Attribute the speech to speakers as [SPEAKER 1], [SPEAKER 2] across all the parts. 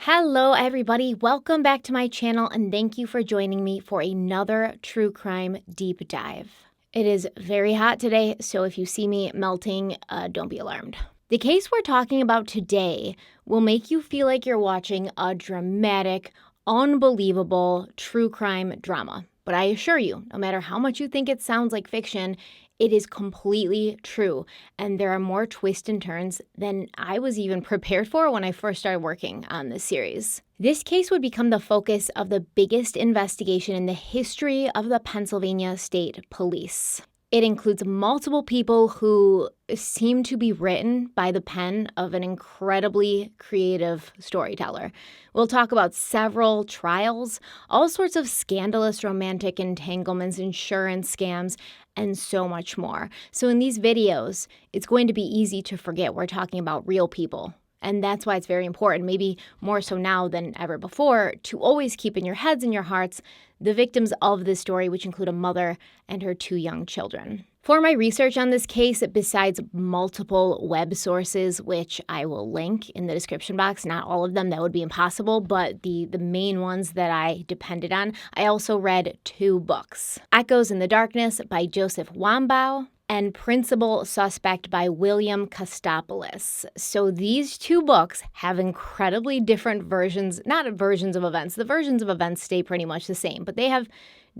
[SPEAKER 1] Hello, everybody. Welcome back to my channel, and thank you for joining me for another true crime deep dive. It is very hot today, so if you see me melting, don't be alarmed. The case we're talking about today will make you feel like you're watching a dramatic, unbelievable true crime drama. But I assure you, no matter how much you think it sounds like fiction, it is completely true, and there are more twists and turns than I was even prepared for when I first started working on this series. This case would become the focus of the biggest investigation in the history of the Pennsylvania State Police. It includes multiple people who seem to be written by the pen of an incredibly creative storyteller. We'll talk about several trials, all sorts of scandalous romantic entanglements, insurance scams, and so much more. So in these videos, it's going to be easy to forget we're talking about real people. And that's why it's very important, maybe more so now than ever before, to always keep in your heads and your hearts the victims of this story, which include a mother and her 2 young children. For my research on this case, besides multiple web sources, which I will link in the description box, not all of them, that would be impossible, but the main ones that I depended on, I also read 2 books. Echoes in the Darkness by Joseph Wambaugh and Principal Suspect by William Costopolous. So these 2 books have incredibly different versions, not versions of events. The versions of events stay pretty much the same, but they have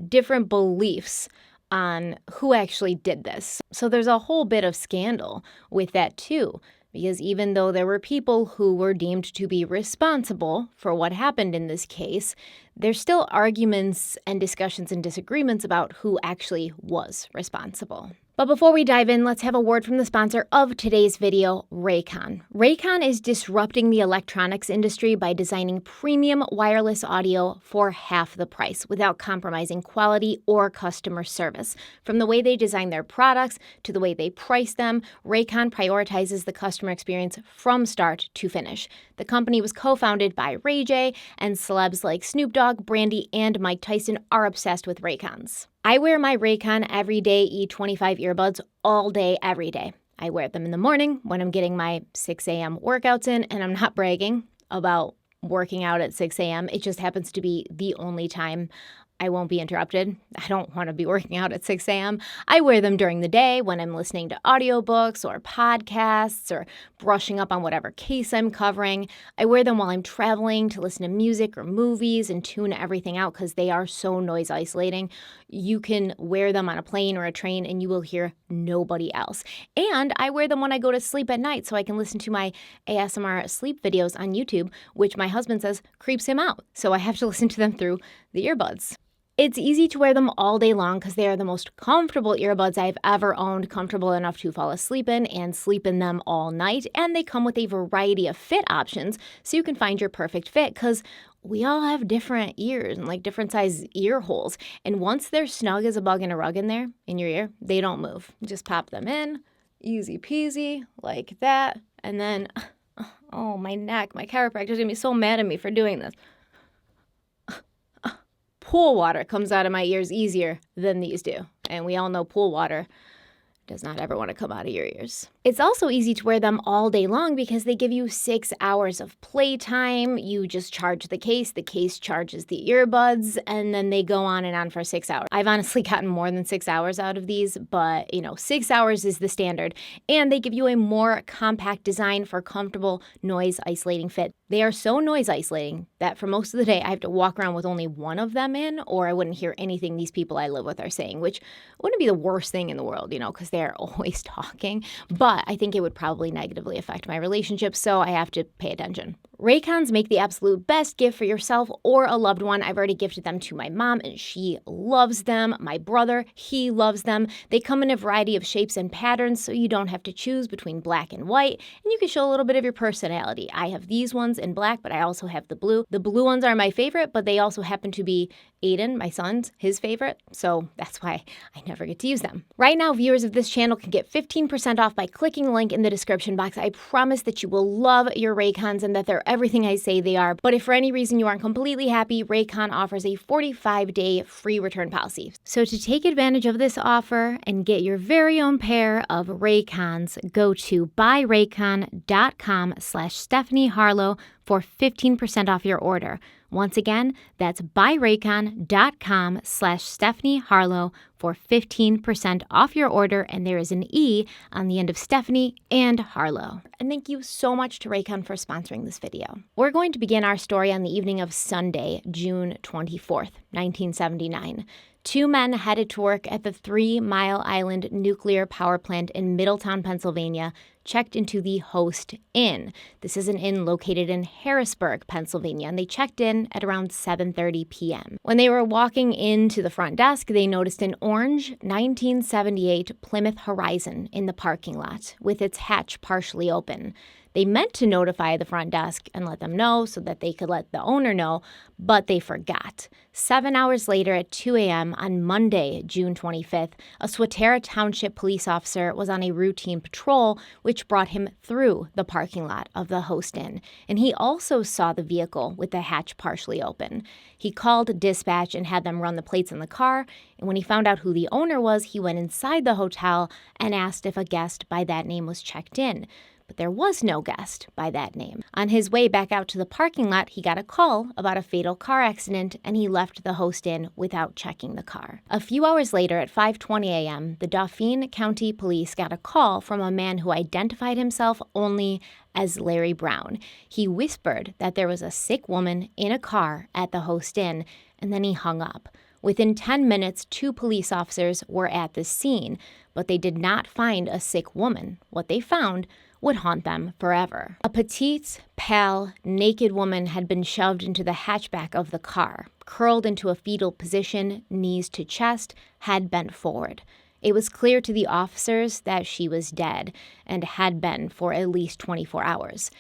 [SPEAKER 1] different beliefs on who actually did this. So there's a whole bit of scandal with that too, because even though there were people who were deemed to be responsible for what happened in this case, there's still arguments and discussions and disagreements about who actually was responsible. But before we dive in, let's have a word from the sponsor of today's video, Raycon. Raycon is disrupting the electronics industry by designing premium wireless audio for half the price without compromising quality or customer service. From the way they design their products to the way they price them, Raycon prioritizes the customer experience from start to finish. The company was co-founded by Ray J, and celebs like Snoop Dogg, Brandy, and Mike Tyson are obsessed with Raycons. I wear my Raycon Everyday E25 earbuds all day, every day. I wear them in the morning when I'm getting my 6 a.m. workouts in, and I'm not bragging about working out at 6 a.m. It just happens to be the only time I won't be interrupted. I don't want to be working out at 6 a.m. I wear them during the day when I'm listening to audiobooks or podcasts or brushing up on whatever case I'm covering. I wear them while I'm traveling to listen to music or movies and tune everything out because they are so noise isolating. You can wear them on a plane or a train and you will hear nobody else. And I wear them when I go to sleep at night so I can listen to my ASMR sleep videos on YouTube, which my husband says creeps him out. So I have to listen to them through the earbuds. It's easy to wear them all day long because they are the most comfortable earbuds I've ever owned, comfortable enough to fall asleep in and sleep in them all night. And they come with a variety of fit options so you can find your perfect fit because we all have different ears and like different size ear holes. And once they're snug as a bug in a rug in there, in your ear, they don't move. Just pop them in, easy peasy, like that. And then, oh, my neck, my chiropractor's gonna be so mad at me for doing this. Pool water comes out of my ears easier than these do. And we all know pool water does not ever want to come out of your ears. It's also easy to wear them all day long because they give you 6 hours of playtime. You just charge the case charges the earbuds, and then they go on and on for 6 hours. I've honestly gotten more than 6 hours out of these, but 6 hours is the standard. And they give you a more compact design for comfortable noise isolating fit. They are so noise isolating that for most of the day I have to walk around with only one of them in, or I wouldn't hear anything these people I live with are saying, which wouldn't be the worst thing in the world, because they're always talking. But I think it would probably negatively affect my relationship, so I have to pay attention. Raycons make the absolute best gift for yourself or a loved one. I've already gifted them to my mom, and she loves them. My brother, he loves them. They come in a variety of shapes and patterns, so you don't have to choose between black and white, and you can show a little bit of your personality. I have these ones in black, but I also have the blue. The blue ones are my favorite, but they also happen to be Aiden, my son's, his favorite, so that's why I never get to use them. Right now, viewers of this channel can get 15% off by clicking the link in the description box. I promise that you will love your Raycons and that they're everything I say they are. But if for any reason you aren't completely happy, Raycon offers a 45-day free return policy. So to take advantage of this offer and get your very own pair of Raycons, go to buyraycon.com/stephanieharlowe. for 15% off your order. Once again, that's buyraycon.com/stephanieharlowe for 15% off your order, and there is an E on the end of Stephanie and Harlowe. And thank you so much to Raycon for sponsoring this video. We're going to begin our story on the evening of Sunday, June 24th, 1979. Two men headed to work at the 3 Mile Island nuclear power plant in Middletown, Pennsylvania, checked into the Host Inn. This is an inn located in Harrisburg, Pennsylvania, and they checked in at around 7:30 p.m. When they were walking into the front desk, they noticed an orange 1978 Plymouth Horizon in the parking lot with its hatch partially open. They meant to notify the front desk and let them know so that they could let the owner know, but they forgot. 7 hours later at 2 a.m. on Monday, June 25th, a Swatara Township police officer was on a routine patrol, which brought him through the parking lot of the Host Inn, and he also saw the vehicle with the hatch partially open. He called dispatch and had them run the plates in the car, and when he found out who the owner was, he went inside the hotel and asked if a guest by that name was checked in. But there was no guest by that name. On his way back out to the parking lot, he got a call about a fatal car accident, and he left the Host Inn without checking the car. A few hours later, at 5:20 a.m., the Dauphin County Police got a call from a man who identified himself only as Larry Brown. He whispered that there was a sick woman in a car at the Host Inn, and then he hung up. Within 10 minutes, 2 police officers were at the scene, but they did not find a sick woman. What they found would haunt them forever. A petite, pale, naked woman had been shoved into the hatchback of the car, curled into a fetal position, knees to chest, head bent forward. It was clear to the officers that she was dead and had been for at least 24 hours.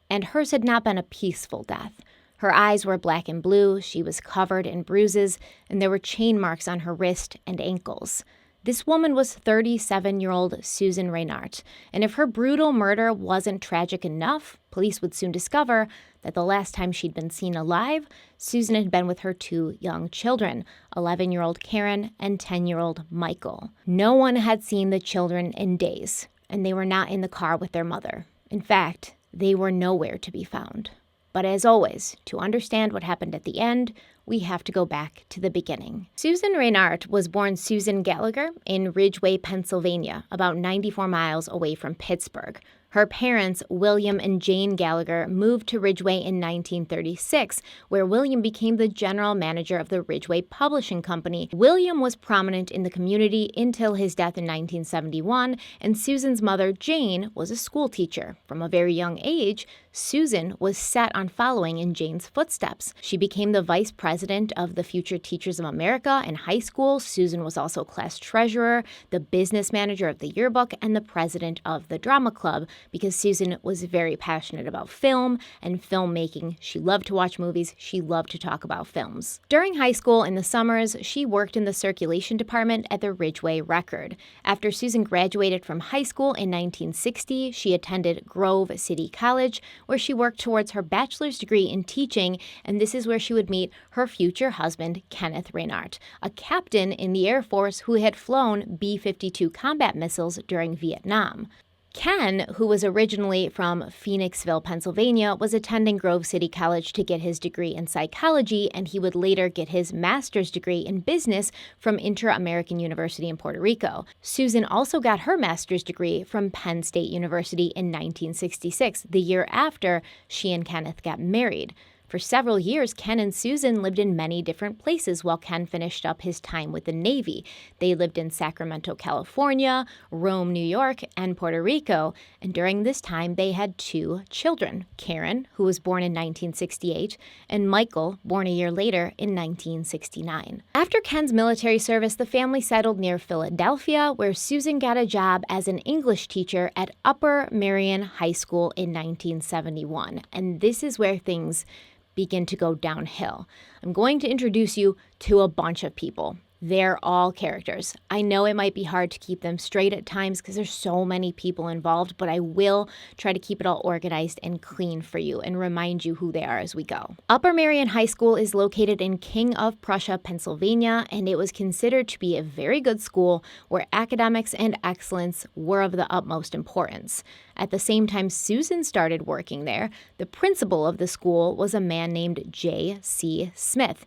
[SPEAKER 1] And hers had not been a peaceful death. Her eyes were black and blue, she was covered in bruises, and there were chain marks on her wrist and ankles. This woman was 37-year-old Susan Reinhardt, and if her brutal murder wasn't tragic enough, police would soon discover that the last time she'd been seen alive, Susan had been with her 2 young children, 11-year-old Karen and 10-year-old Michael. No one had seen the children in days, and they were not in the car with their mother. In fact, they were nowhere to be found. But as always, to understand what happened at the end, we have to go back to the beginning. Susan Reinhardt was born Susan Gallagher in Ridgeway, Pennsylvania, about 94 miles away from Pittsburgh. Her parents, William and Jane Gallagher, moved to Ridgeway in 1936, where William became the general manager of the Ridgeway Publishing Company. William was prominent in the community until his death in 1971, and Susan's mother, Jane, was a school teacher. From a very young age, Susan was set on following in Jane's footsteps. She became the vice president of the Future Teachers of America in high school. Susan was also class treasurer, the business manager of the yearbook, and the president of the drama club, because Susan was very passionate about film and filmmaking. She loved to watch movies. She loved to talk about films. During high school in the summers, she worked in the circulation department at the Ridgeway Record. After Susan graduated from high school in 1960, she attended Grove City College, where she worked towards her bachelor's degree in teaching, and this is where she would meet her future husband, Kenneth Reinhardt, a captain in the Air Force who had flown B-52 combat missiles during Vietnam. Ken, who was originally from Phoenixville, Pennsylvania, was attending Grove City College to get his degree in psychology, and he would later get his master's degree in business from Inter-American University in Puerto Rico. Susan also got her master's degree from Penn State University in 1966, the year after she and Kenneth got married. For several years, Ken and Susan lived in many different places while Ken finished up his time with the Navy. They lived in Sacramento, California, Rome, New York, and Puerto Rico, and during this time they had 2 children, Karen, who was born in 1968, and Michael, born a year later in 1969. After Ken's military service, the family settled near Philadelphia, where Susan got a job as an English teacher at Upper Merion High School in 1971, and this is where things begin to go downhill. I'm going to introduce you to a bunch of people. They're all characters. I know it might be hard to keep them straight at times because there's so many people involved, but I will try to keep it all organized and clean for you and remind you who they are as we go. Upper Merion High School is located in King of Prussia, Pennsylvania, and it was considered to be a very good school where academics and excellence were of the utmost importance. At the same time Susan started working there, the principal of the school was a man named J.C. Smith.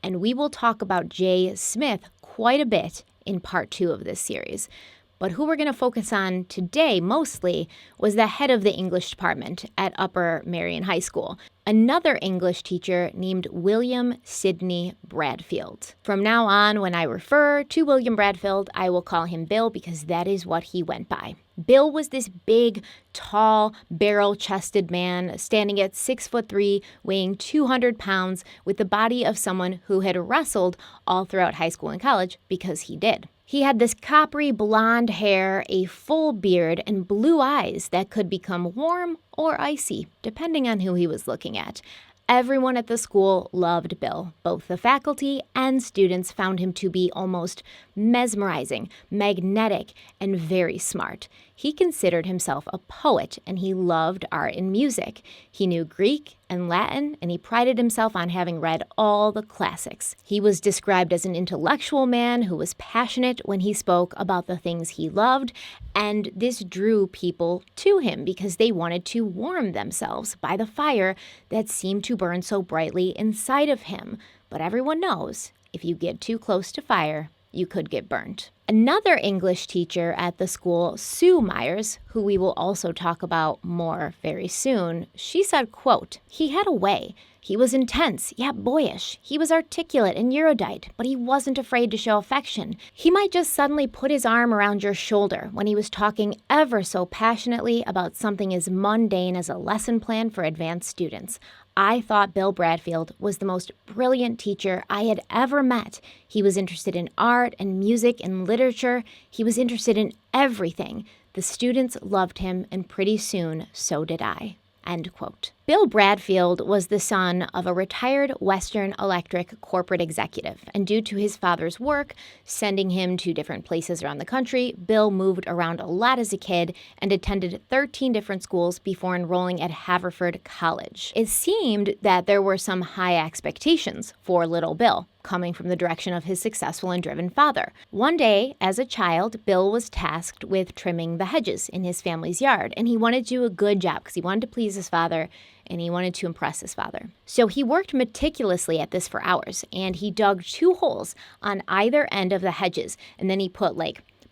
[SPEAKER 1] And we will talk about J. Smith quite a bit in part 2 of this series. But who we're going to focus on today mostly was the head of the English department at Upper Merion High School, another English teacher named William Sidney Bradfield. From now on, when I refer to William Bradfield, I will call him Bill because that is what he went by. Bill was this big, tall, barrel-chested man standing at 6'3", weighing 200 pounds, with the body of someone who had wrestled all throughout high school and college because he did. He had this coppery blonde hair, a full beard, and blue eyes that could become warm or icy, depending on who he was looking at. Everyone at the school loved Bill. Both the faculty and students found him to be almost mesmerizing, magnetic, and very smart. He considered himself a poet, and he loved art and music. He knew Greek and Latin, and he prided himself on having read all the classics. He was described as an intellectual man who was passionate when he spoke about the things he loved, and this drew people to him because they wanted to warm themselves by the fire that seemed to burn so brightly inside of him. But everyone knows, if you get too close to fire, you could get burnt. Another English teacher at the school, Sue Myers, who we will also talk about more very soon, she said, quote, "He had a way. He was intense, yet boyish. He was articulate and erudite, but he wasn't afraid to show affection. He might just suddenly put his arm around your shoulder when he was talking ever so passionately about something as mundane as a lesson plan for advanced students. I thought Bill Bradfield was the most brilliant teacher I had ever met. He was interested in art and music and literature. He was interested in everything. The students loved him, and pretty soon, so did I." End quote. Bill Bradfield was the son of a retired Western Electric corporate executive, and due to his father's work, sending him to different places around the country, Bill moved around a lot as a kid and attended 13 different schools before enrolling at Haverford College. It seemed that there were some high expectations for little Bill, coming from the direction of his successful and driven father. One day, as a child, Bill was tasked with trimming the hedges in his family's yard, and he wanted to do a good job because he wanted to please his father and he wanted to impress his father. So he worked meticulously at this for hours, and he dug 2 holes on either end of the hedges, and then he put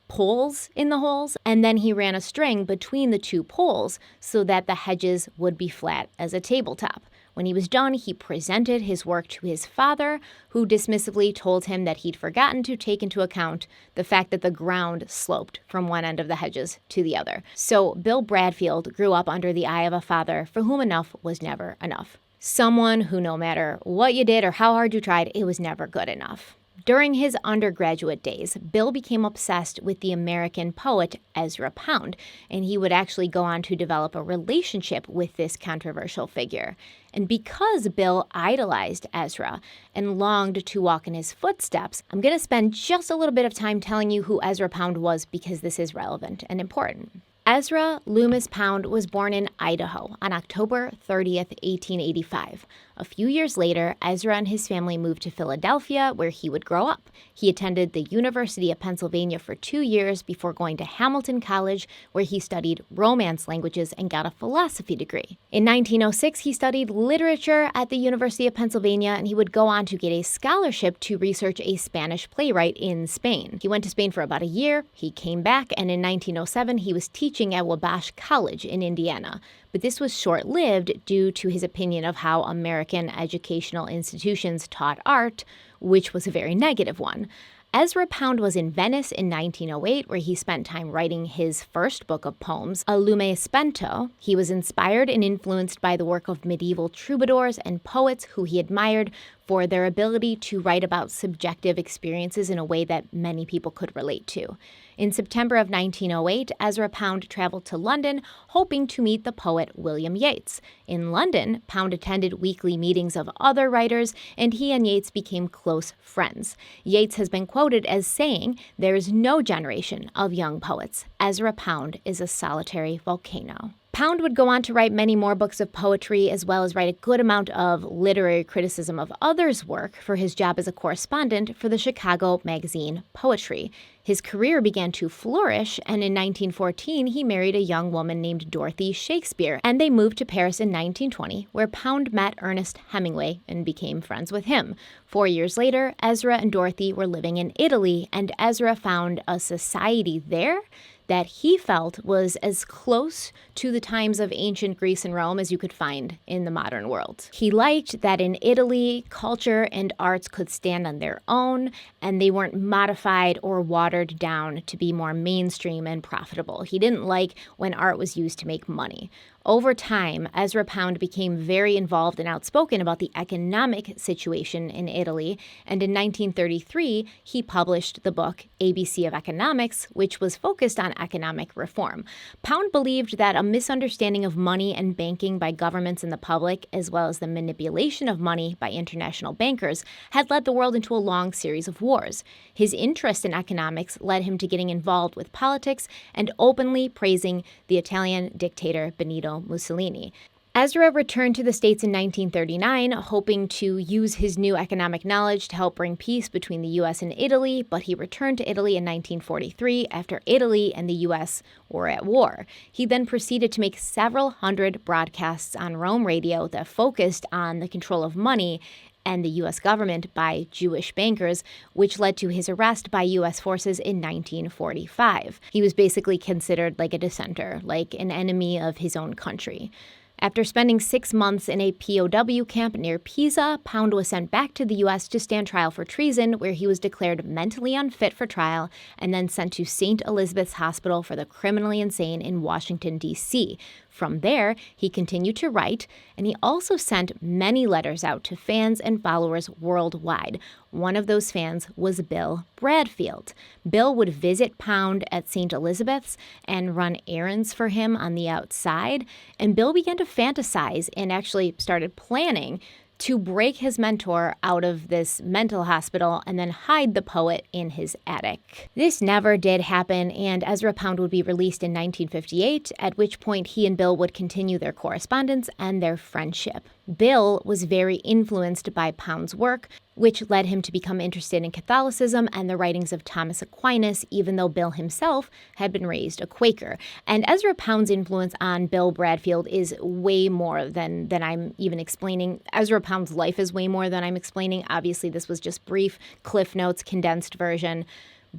[SPEAKER 1] poles in the holes, and then he ran a string between the 2 poles so that the hedges would be flat as a tabletop. When he was done, he presented his work to his father, who dismissively told him that he'd forgotten to take into account the fact that the ground sloped from one end of the hedges to the other. So Bill Bradfield grew up under the eye of a father for whom enough was never enough. Someone who, no matter what you did or how hard you tried, it was never good enough. During his undergraduate days, Bill became obsessed with the American poet Ezra Pound, and he would actually go on to develop a relationship with this controversial figure. And because Bill idolized Ezra and longed to walk in his footsteps, I'm going to spend just a little bit of time telling you who Ezra Pound was because this is relevant and important. Ezra Loomis Pound was born in Idaho on October 30th, 1885. A few years later, Ezra and his family moved to Philadelphia, where he would grow up. He attended the University of Pennsylvania for 2 years before going to Hamilton College, where he studied Romance languages and got a philosophy degree. In 1906, he studied literature at the University of Pennsylvania, and he would go on to get a scholarship to research a Spanish playwright in Spain. He went to Spain for about a year. He came back, and in 1907, he was teaching at Wambaugh College in Indiana. But this was short-lived due to his opinion of how American educational institutions taught art, which was a very negative one. Ezra Pound was in Venice in 1908, where he spent time writing his first book of poems, A Lume Spento. He was inspired and influenced by the work of medieval troubadours and poets who he admired for their ability to write about subjective experiences in a way that many people could relate to. In September of 1908, Ezra Pound traveled to London, hoping to meet the poet William Yeats. In London, Pound attended weekly meetings of other writers, and he and Yeats became close friends. Yeats has been quoted as saying, "There is no generation of young poets. Ezra Pound is a solitary volcano." Pound would go on to write many more books of poetry, as well as write a good amount of literary criticism of others' work for his job as a correspondent for the Chicago magazine Poetry. His career began to flourish, and in 1914 he married a young woman named Dorothy Shakespeare, and they moved to Paris in 1920, where Pound met Ernest Hemingway and became friends with him. 4 years later, Ezra and Dorothy were living in Italy, and Ezra found a society there that he felt was as close to the times of ancient Greece and Rome as you could find in the modern world. He liked that in Italy, culture and arts could stand on their own, and they weren't modified or watered down to be more mainstream and profitable. He didn't like when art was used to make money. Over time, Ezra Pound became very involved and outspoken about the economic situation in Italy, and in 1933, he published the book ABC of Economics, which was focused on economic reform. Pound believed that a misunderstanding of money and banking by governments and the public, as well as the manipulation of money by international bankers, had led the world into a long series of wars. His interest in economics led him to getting involved with politics and openly praising the Italian dictator Benito Mussolini. Ezra returned to the States in 1939, hoping to use his new economic knowledge to help bring peace between the U.S. and Italy, but he returned to Italy in 1943 after Italy and the U.S. were at war. He then proceeded to make several hundred broadcasts on Rome radio that focused on the control of money and the U.S. government by Jewish bankers, which led to his arrest by U.S. forces in 1945. He was basically considered like a dissenter, like an enemy of his own country. After spending 6 months in a POW camp near Pisa, Pound was sent back to the U.S. to stand trial for treason, where he was declared mentally unfit for trial and then sent to St. Elizabeth's Hospital for the Criminally Insane in Washington, D.C. From there, he continued to write, and he also sent many letters out to fans and followers worldwide. One of those fans was Bill Bradfield. Bill would visit Pound at St. Elizabeth's and run errands for him on the outside, and Bill began to fantasize and actually started planning to break his mentor out of this mental hospital and then hide the poet in his attic. This never did happen, and Ezra Pound would be released in 1958, at which point he and Bill would continue their correspondence and their friendship. Bill was very influenced by Pound's work, which led him to become interested in Catholicism and the writings of Thomas Aquinas, even though Bill himself had been raised a Quaker. And Ezra Pound's influence on Bill Bradfield is way more than I'm even explaining. Ezra Pound's life is way more than I'm explaining. Obviously, this was just brief Cliff Notes, condensed version.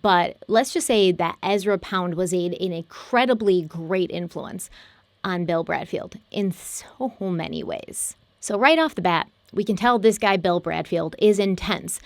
[SPEAKER 1] But let's just say that Ezra Pound was an incredibly great influence on Bill Bradfield in so many ways. So right off the bat, we can tell this guy, Bill Bradfield, is intense.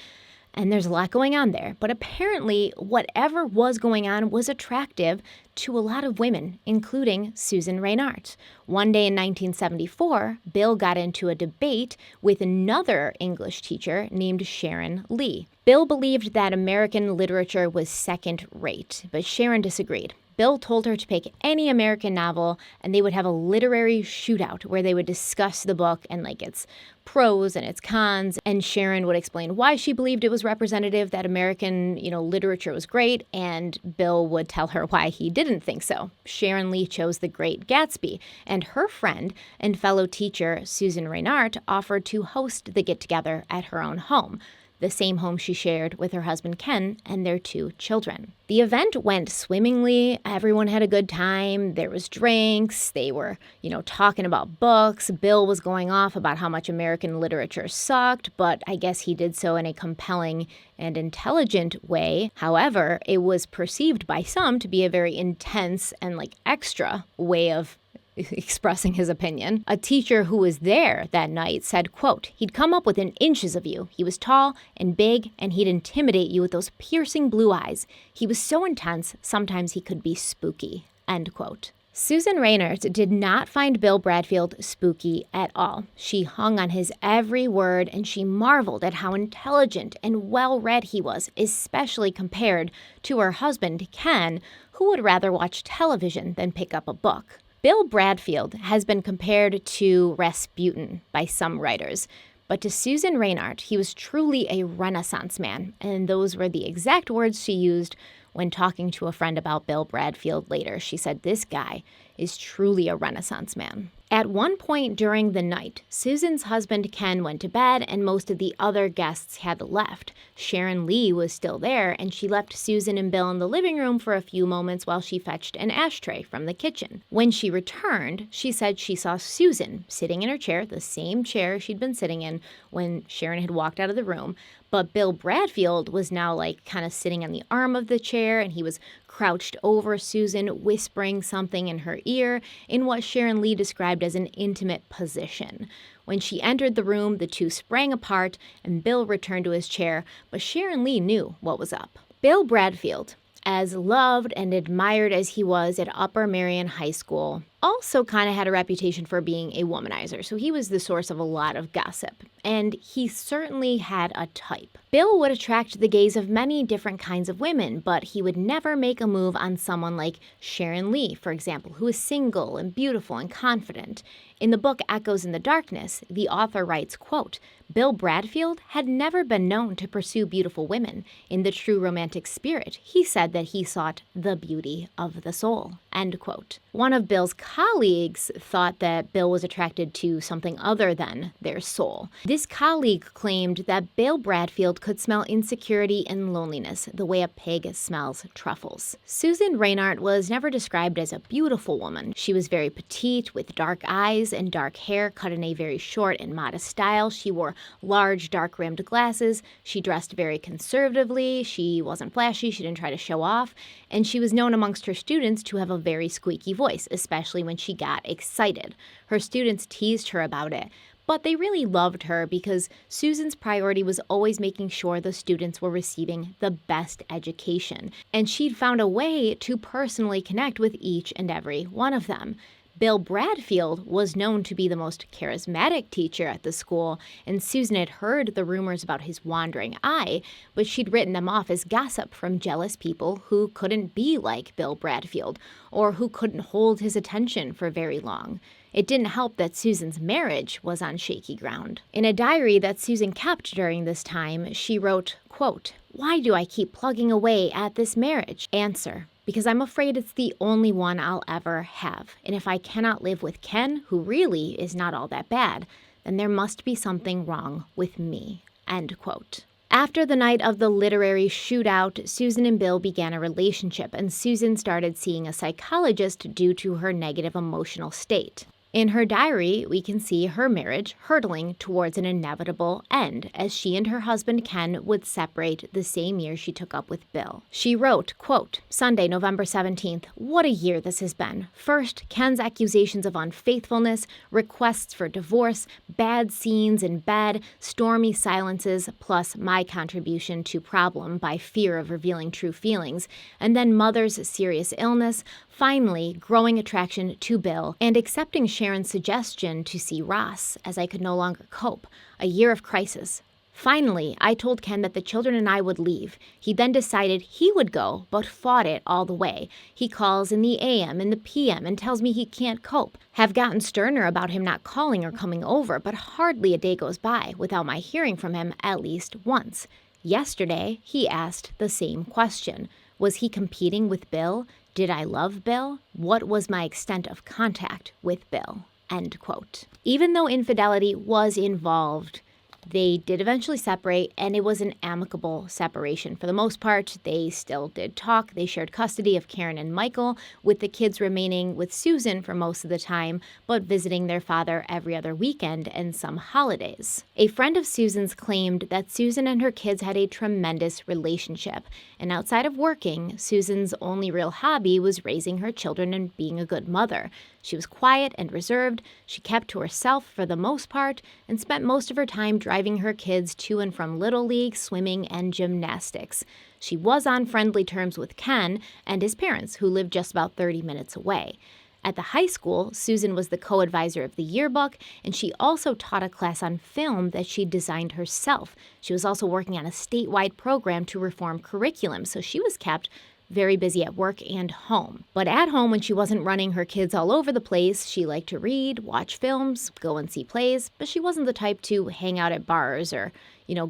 [SPEAKER 1] And there's a lot going on there. But apparently, whatever was going on was attractive to a lot of women, including Susan Reinhardt. One day in 1974, Bill got into a debate with another English teacher named Sharon Lee. Bill believed that American literature was second-rate, but Sharon disagreed. Bill told her to pick any American novel, and they would have a literary shootout where they would discuss the book and its pros and its cons, and Sharon would explain why she believed it was representative, that American, literature was great, and Bill would tell her why he didn't think so. Sharon Lee chose The Great Gatsby, and her friend and fellow teacher, Susan Reinhardt, offered to host the get-together at her own home, the same home she shared with her husband Ken and their 2 children. The event went swimmingly. Everyone had a good time. There was drinks. They were, talking about books. Bill was going off about how much American literature sucked, but I guess he did so in a compelling and intelligent way. However, it was perceived by some to be a very intense and extra way of expressing his opinion. A teacher who was there that night said, quote, "He'd come up within inches of you. He was tall and big, and he'd intimidate you with those piercing blue eyes. He was so intense, sometimes he could be spooky," end quote. Susan Reynard did not find Bill Bradfield spooky at all. She hung on his every word, and she marveled at how intelligent and well-read he was, especially compared to her husband, Ken, who would rather watch television than pick up a book. Bill Bradfield has been compared to Rasputin by some writers, but to Susan Reynard, he was truly a Renaissance man, and those were the exact words she used when talking to a friend about Bill Bradfield later. She said, "This guy is truly a Renaissance man." At one point during the night, Susan's husband Ken went to bed and most of the other guests had left. Sharon Lee was still there, and she left Susan and Bill in the living room for a few moments while she fetched an ashtray from the kitchen. When she returned, she said she saw Susan sitting in her chair, the same chair she'd been sitting in when Sharon had walked out of the room. But Bill Bradfield was now kind of sitting on the arm of the chair, and he was crouched over Susan, whispering something in her ear in what Sharon Lee described as an intimate position. When she entered the room, the two sprang apart, and Bill returned to his chair, but Sharon Lee knew what was up. Bill Bradfield, as loved and admired as he was at Upper Marion High School, also kind of had a reputation for being a womanizer, so he was the source of a lot of gossip. And he certainly had a type. Bill would attract the gaze of many different kinds of women, but he would never make a move on someone like Sharon Lee, for example, who is single and beautiful and confident. In the book Echoes in the Darkness, the author writes, quote, "Bill Bradfield had never been known to pursue beautiful women. In the true romantic spirit, he said that he sought the beauty of the soul," end quote. One of Bill's colleagues thought that Bill was attracted to something other than their soul. This colleague claimed that Bill Bradfield could smell insecurity and loneliness the way a pig smells truffles. Susan Reynard was never described as a beautiful woman. She was very petite with dark eyes and dark hair cut in a very short and modest style. She wore large dark-rimmed glasses. She dressed very conservatively. She wasn't flashy. She didn't try to show off. And she was known amongst her students to have a very squeaky voice, especially when she got excited. Her students teased her about it, but they really loved her because Susan's priority was always making sure the students were receiving the best education. And she'd found a way to personally connect with each and every one of them. Bill Bradfield was known to be the most charismatic teacher at the school, and Susan had heard the rumors about his wandering eye, but she'd written them off as gossip from jealous people who couldn't be like Bill Bradfield, or who couldn't hold his attention for very long. It didn't help that Susan's marriage was on shaky ground. In a diary that Susan kept during this time, she wrote, quote, "Why do I keep plugging away at this marriage? Answer: because I'm afraid it's the only one I'll ever have. And if I cannot live with Ken, who really is not all that bad, then there must be something wrong with me," end quote. After the night of the literary shootout, Susan and Bill began a relationship, and Susan started seeing a psychologist due to her negative emotional state. In her diary, we can see her marriage hurtling towards an inevitable end, as she and her husband Ken would separate the same year she took up with Bill. She wrote, quote, "Sunday, November 17th, what a year this has been. First, Ken's accusations of unfaithfulness, requests for divorce, bad scenes in bed, stormy silences, plus my contribution to problem by fear of revealing true feelings, and then Mother's serious illness, finally growing attraction to Bill, and accepting Sharon's suggestion to see Ross, as I could no longer cope. A year of crisis. Finally, I told Ken that the children and I would leave. He then decided he would go, but fought it all the way. He calls in the AM and the PM and tells me he can't cope. Have gotten sterner about him not calling or coming over, but hardly a day goes by without my hearing from him at least once. Yesterday, he asked the same question. Was he competing with Bill? Did I love Bill? What was my extent of contact with Bill?" End quote. Even though infidelity was involved, they did eventually separate, and it was an amicable separation. For the most part, they still did talk. They shared custody of Karen and Michael, with the kids remaining with Susan for most of the time, but visiting their father every other weekend and some holidays. A friend of Susan's claimed that Susan and her kids had a tremendous relationship, and outside of working, Susan's only real hobby was raising her children and being a good mother. She was quiet and reserved, she kept to herself for the most part, and spent most of her time driving her kids to and from Little League, swimming, and gymnastics. She was on friendly terms with Ken and his parents, who lived just about 30 minutes away. At the high school, Susan was the co-advisor of the yearbook, and she also taught a class on film that she designed herself. She was also working on a statewide program to reform curriculum, so she was kept very busy at work and home. But at home, when she wasn't running her kids all over the place, she liked to read, watch films, go and see plays, but she wasn't the type to hang out at bars or,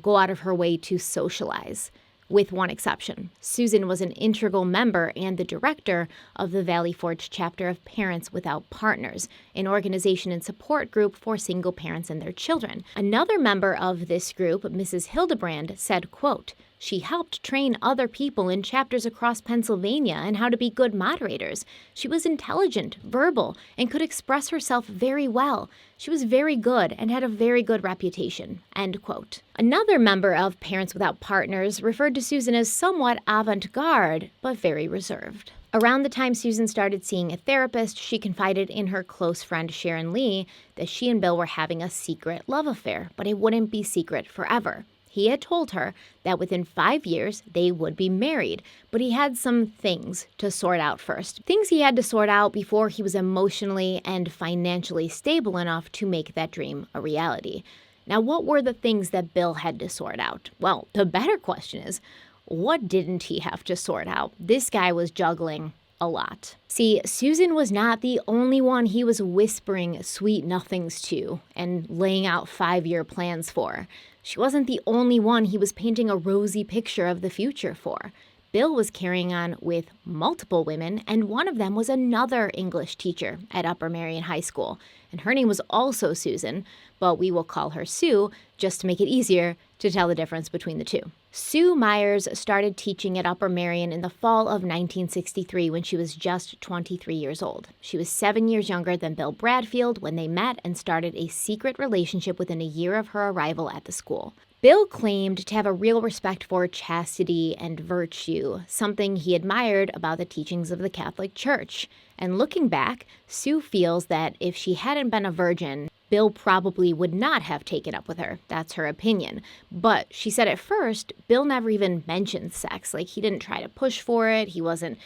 [SPEAKER 1] go out of her way to socialize. With one exception. Susan was an integral member and the director of the Valley Forge chapter of Parents Without Partners, an organization and support group for single parents and their children. Another member of this group, Mrs. Hildebrand, said, quote, "She helped train other people in chapters across Pennsylvania and how to be good moderators. She was intelligent, verbal, and could express herself very well. She was very good and had a very good reputation." End quote. Another member of Parents Without Partners referred to Susan as somewhat avant-garde, but very reserved. Around the time Susan started seeing a therapist, she confided in her close friend Sharon Lee that she and Bill were having a secret love affair, but it wouldn't be secret forever. He had told her that within 5 years they would be married, but he had some things to sort out first. Things he had to sort out before he was emotionally and financially stable enough to make that dream a reality. Now, what were the things that Bill had to sort out? Well, the better question is, what didn't he have to sort out? This guy was juggling a lot. See, Susan was not the only one he was whispering sweet nothings to and laying out 5-year plans for. She wasn't the only one he was painting a rosy picture of the future for. Bill was carrying on with multiple women, and one of them was another English teacher at Upper Marion High School. And her name was also Susan, but we will call her Sue just to make it easier to tell the difference between the two. Sue Myers started teaching at Upper Marion in the fall of 1963 when she was just 23 years old. She was 7 years younger than Bill Bradfield when they met and started a secret relationship within a year of her arrival at the school. Bill claimed to have a real respect for chastity and virtue, something he admired about the teachings of the Catholic Church. And looking back, Sue feels that if she hadn't been a virgin, Bill probably would not have taken up with her. That's her opinion. But she said at first, Bill never even mentioned sex. Like, he didn't try to push for it. He wasn't,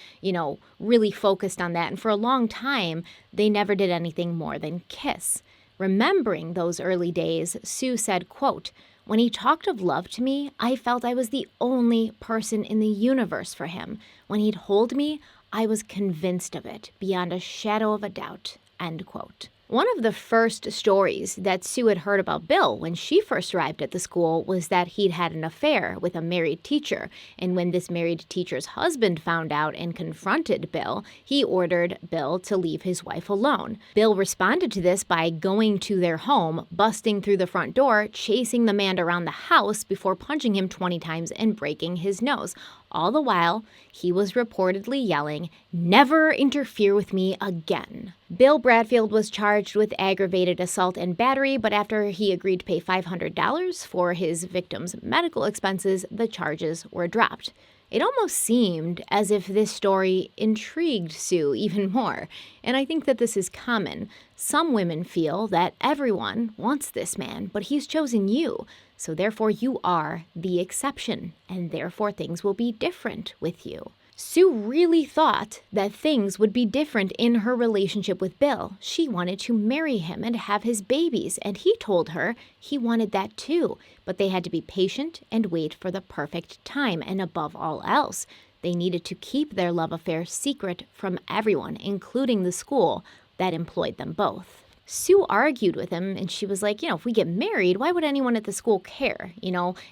[SPEAKER 1] really focused on that. And for a long time, they never did anything more than kiss. Remembering those early days, Sue said, quote, "When he talked of love to me, I felt I was the only person in the universe for him. When he'd hold me, I was convinced of it, beyond a shadow of a doubt." End quote. One of the first stories that Sue had heard about Bill when she first arrived at the school was that he'd had an affair with a married teacher. And when this married teacher's husband found out and confronted Bill, he ordered Bill to leave his wife alone. Bill responded to this by going to their home, busting through the front door, chasing the man around the house before punching him 20 times and breaking his nose. All the while, he was reportedly yelling, "Never interfere with me again." Bill Bradfield was charged with aggravated assault and battery, but after he agreed to pay $500 for his victim's medical expenses, the charges were dropped. It almost seemed as if this story intrigued Sue even more, and I think that this is common. Some women feel that everyone wants this man, but he's chosen you, so therefore you are the exception, and therefore things will be different with you. Sue really thought that things would be different in her relationship with Bill. She wanted to marry him and have his babies, and he told her he wanted that too. But they had to be patient and wait for the perfect time, and above all else, they needed to keep their love affair secret from everyone, including the school that employed them both. Sue argued with him, and she was like, if we get married, why would anyone at the school care?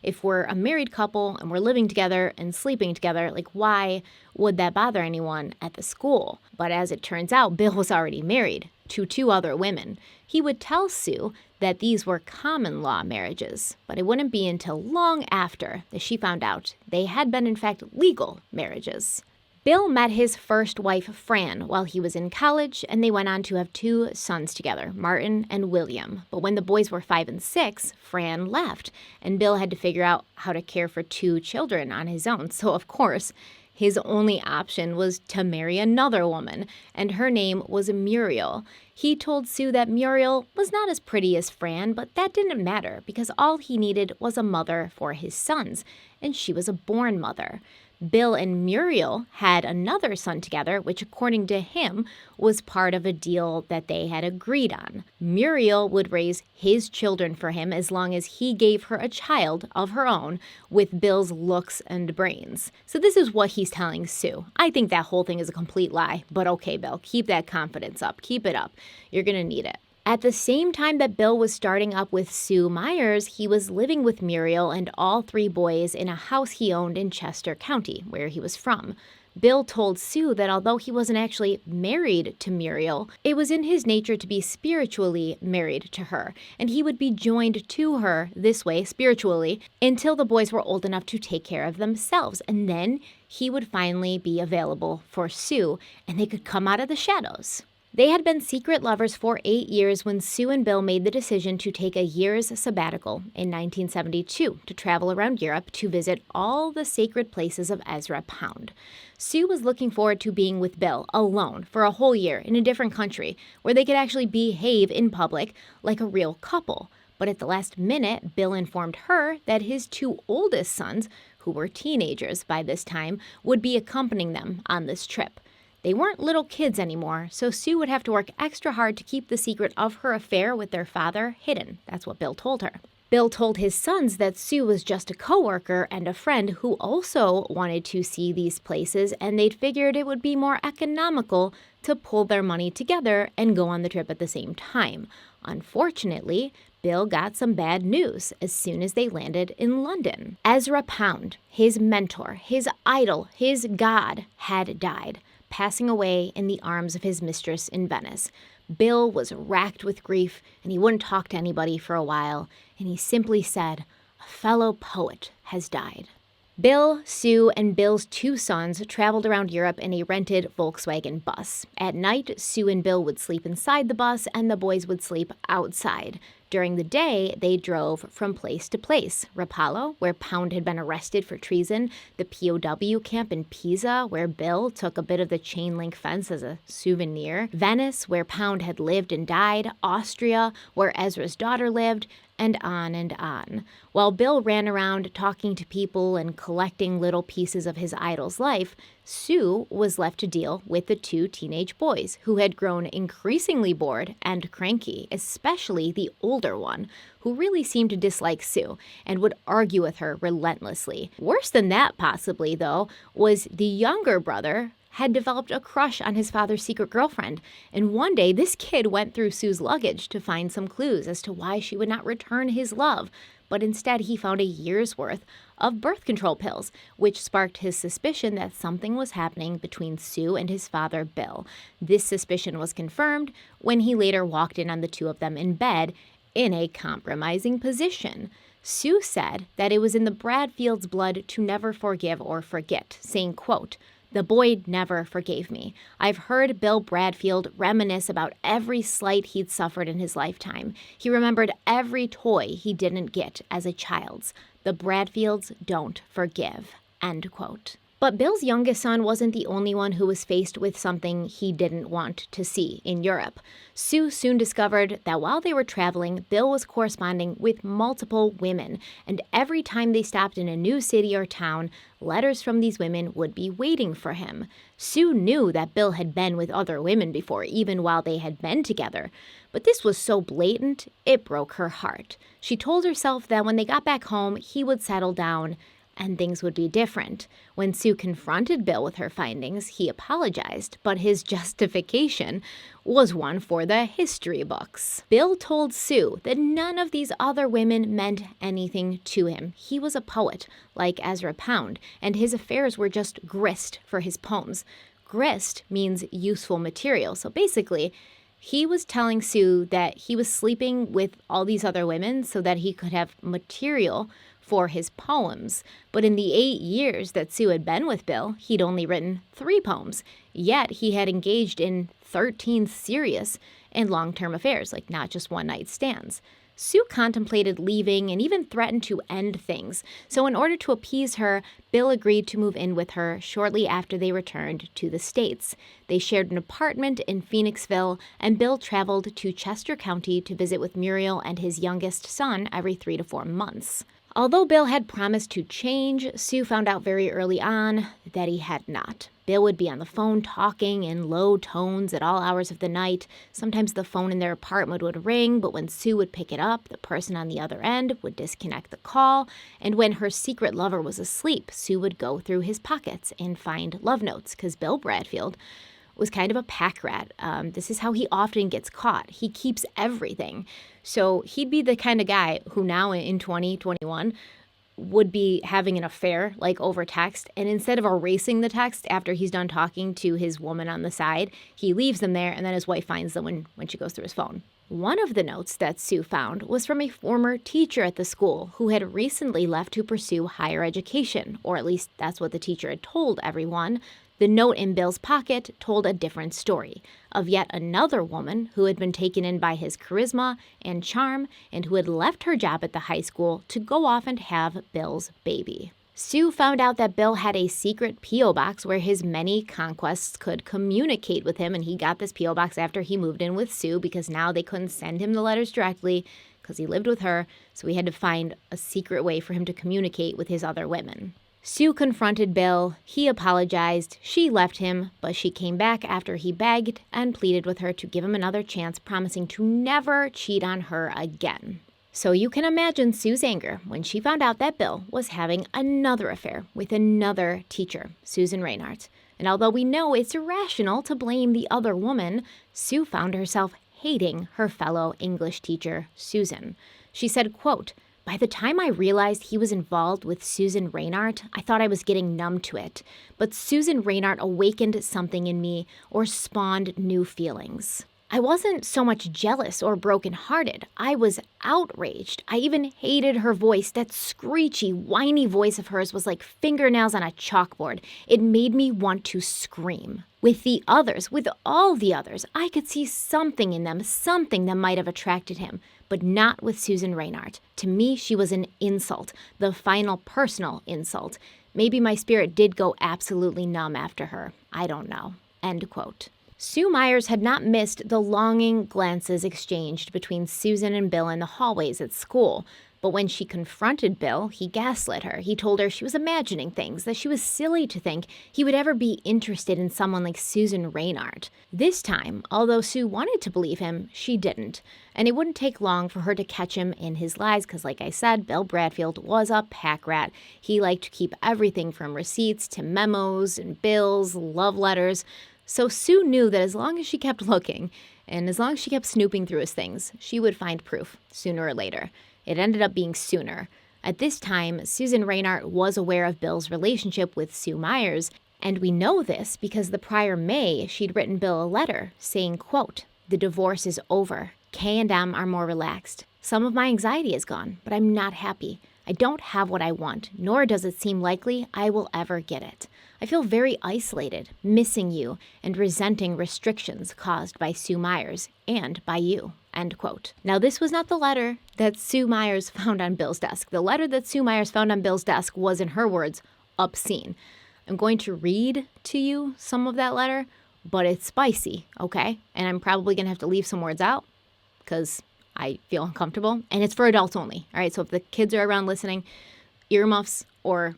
[SPEAKER 1] If we're a married couple and we're living together and sleeping together, why would that bother anyone at the school? But as it turns out, Bill was already married to 2 other women. He would tell Sue that these were common law marriages, but it wouldn't be until long after that she found out they had been, in fact, legal marriages. Bill met his first wife, Fran, while he was in college, and they went on to have 2 sons together, Martin and William. But when the boys were 5 and 6, Fran left, and Bill had to figure out how to care for 2 children on his own. So, of course, his only option was to marry another woman, and her name was Muriel. He told Sue that Muriel was not as pretty as Fran, but that didn't matter because all he needed was a mother for his sons, and she was a born mother. Bill and Muriel had another son together, which according to him was part of a deal that they had agreed on. Muriel would raise his children for him as long as he gave her a child of her own with Bill's looks and brains. So this is what he's telling Sue. I think that whole thing is a complete lie, but okay, Bill, keep that confidence up. Keep it up. You're going to need it. At the same time that Bill was starting up with Sue Myers, he was living with Muriel and all 3 boys in a house he owned in Chester County, where he was from. Bill told Sue that although he wasn't actually married to Muriel, it was in his nature to be spiritually married to her, and he would be joined to her this way, spiritually, until the boys were old enough to take care of themselves, and then he would finally be available for Sue, and they could come out of the shadows. They had been secret lovers for 8 years when Sue and Bill made the decision to take a year's sabbatical in 1972 to travel around Europe to visit all the sacred places of Ezra Pound. Sue was looking forward to being with Bill alone for a whole year in a different country where they could actually behave in public like a real couple. But at the last minute, Bill informed her that his 2 oldest sons, who were teenagers by this time, would be accompanying them on this trip. They weren't little kids anymore, so Sue would have to work extra hard to keep the secret of her affair with their father hidden. That's what Bill told her. Bill told his sons that Sue was just a coworker and a friend who also wanted to see these places, and they'd figured it would be more economical to pull their money together and go on the trip at the same time. Unfortunately, Bill got some bad news as soon as they landed in London. Ezra Pound, his mentor, his idol, his god, had died, passing away in the arms of his mistress in Venice. Bill was racked with grief, and he wouldn't talk to anybody for a while, and he simply said, "A fellow poet has died." Bill, Sue, and Bill's 2 sons traveled around Europe in a rented Volkswagen bus. At night, Sue and Bill would sleep inside the bus, and the boys would sleep outside. During the day, they drove from place to place. Rapallo, where Pound had been arrested for treason, the POW camp in Pisa, where Bill took a bit of the chain link fence as a souvenir, Venice, where Pound had lived and died, Austria, where Ezra's daughter lived, and on and on. While Bill ran around talking to people and collecting little pieces of his idol's life, Sue was left to deal with the 2 teenage boys, who had grown increasingly bored and cranky, especially the older one, who really seemed to dislike Sue and would argue with her relentlessly. Worse than that, possibly, though, was the younger brother had developed a crush on his father's secret girlfriend, and one day this kid went through Sue's luggage to find some clues as to why she would not return his love, but instead he found a year's worth of birth control pills, which sparked his suspicion that something was happening between Sue and his father, Bill. This suspicion was confirmed when he later walked in on the 2 of them in bed in a compromising position. Sue said that it was in the Bradfields' blood to never forgive or forget, saying, quote, "The boy never forgave me. I've heard Bill Bradfield reminisce about every slight he'd suffered in his lifetime. He remembered every toy he didn't get as a child's. The Bradfields don't forgive." End quote. But Bill's youngest son wasn't the only one who was faced with something he didn't want to see in Europe. Sue soon discovered that while they were traveling, Bill was corresponding with multiple women, and every time they stopped in a new city or town, letters from these women would be waiting for him. Sue knew that Bill had been with other women before, even while they had been together. But this was so blatant, it broke her heart. She told herself that when they got back home, he would settle down and things would be different. When Sue confronted Bill with her findings, he apologized, but his justification was one for the history books. Bill told Sue that none of these other women meant anything to him. He was a poet, like Ezra Pound, and his affairs were just grist for his poems. Grist means useful material, so basically, he was telling Sue that he was sleeping with all these other women so that he could have material for his poems. But in the 8 years that Sue had been with Bill, he'd only written 3 poems. Yet he had engaged in 13 serious and long-term affairs, like not just one-night stands. Sue contemplated leaving and even threatened to end things. So in order to appease her, Bill agreed to move in with her shortly after they returned to the States. They shared an apartment in Phoenixville, and Bill traveled to Chester County to visit with Muriel and his youngest son every 3 to 4 months. Although Bill had promised to change, Sue found out very early on that he had not. Bill would be on the phone talking in low tones at all hours of the night. Sometimes the phone in their apartment would ring, but when Sue would pick it up, the person on the other end would disconnect the call. And when her secret lover was asleep, Sue would go through his pockets and find love notes, because Bill Bradfield was kind of a pack rat. This is how he often gets caught. He keeps everything. So he'd be the kind of guy who now in 2021 would be having an affair, like over text, and instead of erasing the text after he's done talking to his woman on the side, he leaves them there, and then his wife finds them when she goes through his phone. One of the notes that Sue found was from a former teacher at the school who had recently left to pursue higher education, or at least that's what the teacher had told everyone. The note in Bill's pocket told a different story of yet another woman who had been taken in by his charisma and charm and who had left her job at the high school to go off and have Bill's baby. Sue found out that Bill had a secret P.O. box where his many conquests could communicate with him, and he got this P.O. box after he moved in with Sue because now they couldn't send him the letters directly because he lived with her, so he had to find a secret way for him to communicate with his other women. Sue confronted Bill, he apologized, she left him, but she came back after he begged and pleaded with her to give him another chance, promising to never cheat on her again. So you can imagine Sue's anger when she found out that Bill was having another affair with another teacher, Susan Reinhardt. And although we know it's irrational to blame the other woman, Sue found herself hating her fellow English teacher, Susan. She said, quote, "By the time I realized he was involved with Susan Reinhardt, I thought I was getting numb to it. But Susan Reinhardt awakened something in me or spawned new feelings. I wasn't so much jealous or brokenhearted. I was outraged. I even hated her voice. That screechy, whiny voice of hers was like fingernails on a chalkboard. It made me want to scream. With the others, with all the others, I could see something in them, something that might have attracted him. But not with Susan Reinhardt. To me, she was an insult, the final personal insult. Maybe my spirit did go absolutely numb after her. I don't know." End quote. Sue Myers had not missed the longing glances exchanged between Susan and Bill in the hallways at school. But when she confronted Bill, he gaslit her. He told her she was imagining things, that she was silly to think he would ever be interested in someone like Susan Reinhardt. This time, although Sue wanted to believe him, she didn't. And it wouldn't take long for her to catch him in his lies because, like I said, Bill Bradfield was a pack rat. He liked to keep everything from receipts to memos and bills, love letters. So Sue knew that as long as she kept looking, and as long as she kept snooping through his things, she would find proof sooner or later. It ended up being sooner. At this time, Susan Reinhardt was aware of Bill's relationship with Sue Myers, and we know this because the prior May, she'd written Bill a letter saying, quote, "The divorce is over. K&M are more relaxed. Some of my anxiety is gone, but I'm not happy. I don't have what I want, nor does it seem likely I will ever get it. I feel very isolated, missing you, and resenting restrictions caused by Sue Myers and by you." End quote. Now, this was not the letter that Sue Myers found on Bill's desk. The letter that Sue Myers found on Bill's desk was, in her words, obscene. I'm going to read to you some of that letter, but it's spicy, okay? And I'm probably going to have to leave some words out because I feel uncomfortable. And it's for adults only, all right? So if the kids are around listening, earmuffs or,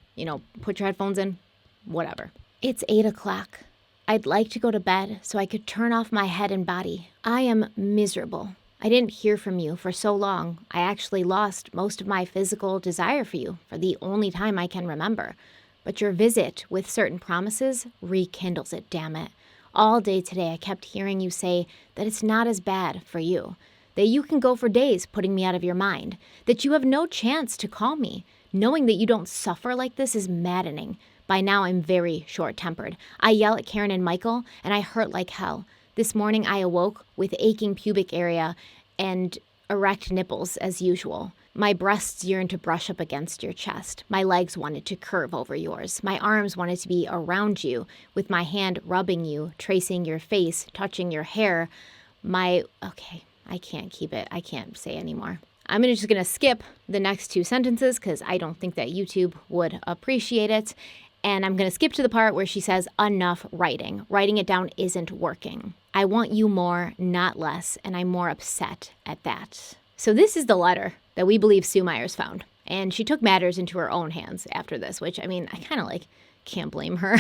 [SPEAKER 1] put your headphones in, whatever. It's 8 o'clock. I'd like to go to bed so I could turn off my head and body. I am miserable. I didn't hear from you for so long. I actually lost most of my physical desire for you for the only time I can remember. But your visit with certain promises rekindles it, damn it. All day today I kept hearing you say that it's not as bad for you, that you can go for days putting me out of your mind, that you have no chance to call me. Knowing that you don't suffer like this is maddening. By now I'm very short-tempered. I yell at Karen and Michael, and I hurt like hell. This morning I awoke with aching pubic area and erect nipples as usual. My breasts yearned to brush up against your chest. My legs wanted to curve over yours. My arms wanted to be around you, with my hand rubbing you, tracing your face, touching your hair. Okay, I can't keep it. I can't say anymore. I'm just going to skip the next two sentences because I don't think that YouTube would appreciate it. And I'm going to skip to the part where she says, enough writing. Writing it down isn't working. I want you more, not less, and I'm more upset at that. So this is the letter that we believe Sue Myers found. And she took matters into her own hands after this, which, I mean, I kind of can't blame her.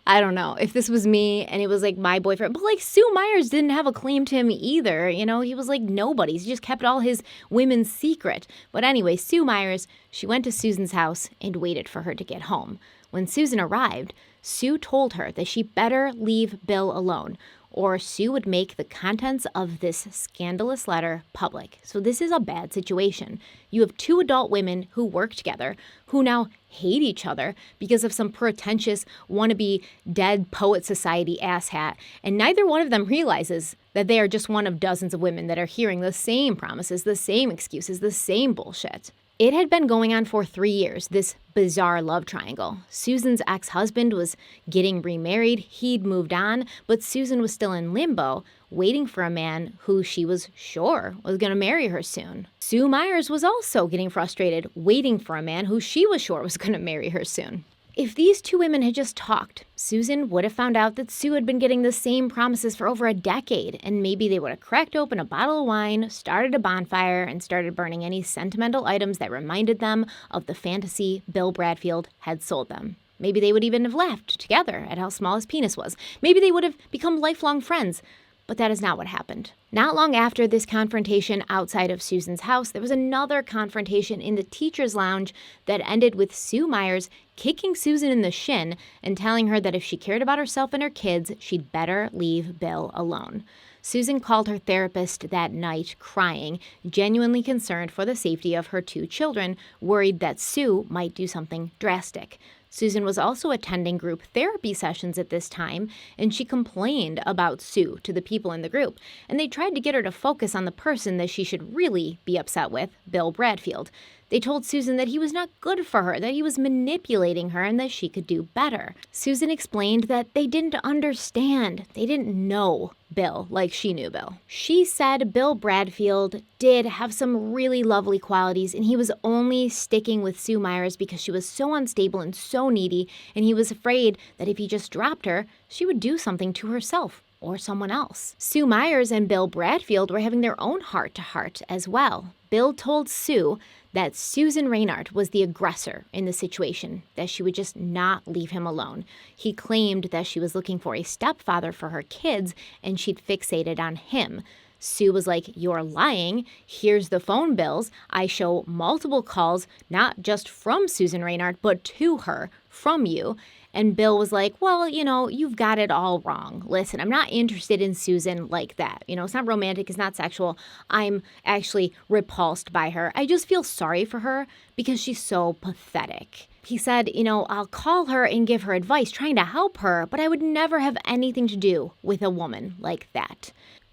[SPEAKER 1] I don't know. If this was me and it was my boyfriend, but Sue Myers didn't have a claim to him either. He was nobody. He just kept all his women secret. But anyway, Sue Myers, she went to Susan's house and waited for her to get home. When Susan arrived, Sue told her that she better leave Bill alone, or Sue would make the contents of this scandalous letter public. So this is a bad situation. You have two adult women who work together, who now hate each other because of some pretentious wannabe dead poet society asshat, and neither one of them realizes that they are just one of dozens of women that are hearing the same promises, the same excuses, the same bullshit. It had been going on for 3 years, this bizarre love triangle. Susan's ex-husband was getting remarried, he'd moved on, but Susan was still in limbo, waiting for a man who she was sure was going to marry her soon. Sue Myers was also getting frustrated, waiting for a man who she was sure was going to marry her soon. If these two women had just talked, Susan would have found out that Sue had been getting the same promises for over a decade, and maybe they would have cracked open a bottle of wine, started a bonfire, and started burning any sentimental items that reminded them of the fantasy Bill Bradfield had sold them. Maybe they would even have laughed together at how small his penis was. Maybe they would have become lifelong friends. But that is not what happened. Not long after this confrontation outside of Susan's house, there was another confrontation in the teacher's lounge that ended with Sue Myers kicking Susan in the shin and telling her that if she cared about herself and her kids, she'd better leave Bill alone. Susan called her therapist that night crying, genuinely concerned for the safety of her two children, worried that Sue might do something drastic. Susan was also attending group therapy sessions at this time, and she complained about Sue to the people in the group, and they tried to get her to focus on the person that she should really be upset with, Bill Bradfield. They told Susan that he was not good for her, that he was manipulating her, and that she could do better. Susan explained that they didn't understand. They didn't know Bill like she knew Bill. She said Bill Bradfield did have some really lovely qualities, and he was only sticking with Sue Myers because she was so unstable and so needy, and he was afraid that if he just dropped her, she would do something to herself or someone else. Sue Myers and Bill Bradfield were having their own heart-to-heart as well. Bill told Sue that Susan Reinhardt was the aggressor in the situation, that she would just not leave him alone. He claimed that she was looking for a stepfather for her kids, and she'd fixated on him. Sue was like, "You're lying. Here's the phone bills. I show multiple calls, not just from Susan Reinhardt, but to her, from you." And Bill was like, "Well, you've got it all wrong. Listen, I'm not interested in Susan like that. It's not romantic. It's not sexual. I'm actually repulsed by her. I just feel sorry for her because she's so pathetic." He said, "I'll call her and give her advice, trying to help her, but I would never have anything to do with a woman like that."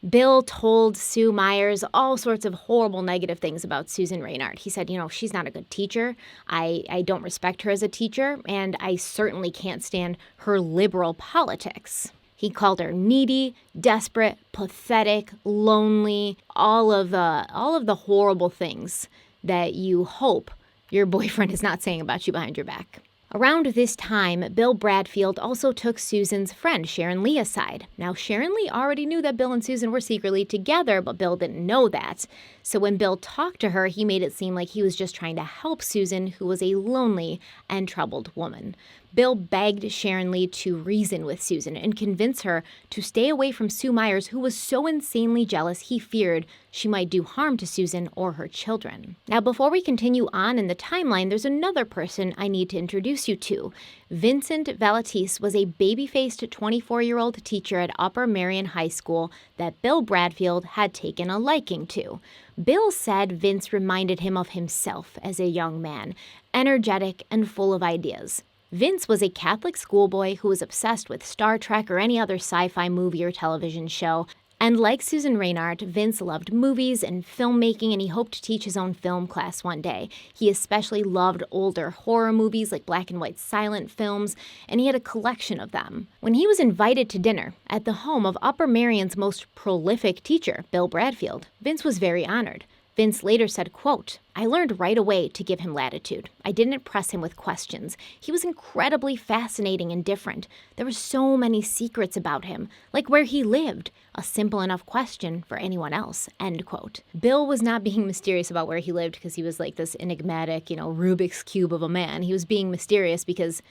[SPEAKER 1] Bill told Sue Myers all sorts of horrible negative things about Susan Reinhardt. He said, "She's not a good teacher. I don't respect her as a teacher, and I certainly can't stand her liberal politics." He called her needy, desperate, pathetic, lonely, all of the horrible things that you hope your boyfriend is not saying about you behind your back. Around this time, Bill Bradfield also took Susan's friend Sharon Lee aside. Now, Sharon Lee already knew that Bill and Susan were secretly together, but Bill didn't know that. So when Bill talked to her, he made it seem like he was just trying to help Susan, who was a lonely and troubled woman. Bill begged Sharon Lee to reason with Susan and convince her to stay away from Sue Myers, who was so insanely jealous he feared she might do harm to Susan or her children. Now, before we continue on in the timeline, there's another person I need to introduce you to. Vincent Velatis was a baby-faced 24-year-old teacher at Upper Marion High School that Bill Bradfield had taken a liking to. Bill said Vince reminded him of himself as a young man, energetic and full of ideas. Vince was a Catholic schoolboy who was obsessed with Star Trek or any other sci-fi movie or television show. And like Susan Reinhardt, Vince loved movies and filmmaking, and he hoped to teach his own film class one day. He especially loved older horror movies like black and white silent films, and he had a collection of them. When he was invited to dinner at the home of Upper Marion's most prolific teacher, Bill Bradfield, Vince was very honored. Vince later said, quote, "I learned right away to give him latitude. I didn't press him with questions. He was incredibly fascinating and different. There were so many secrets about him, like where he lived. A simple enough question for anyone else," end quote. Bill was not being mysterious about where he lived because he was like this enigmatic, Rubik's Cube of a man. He was being mysterious because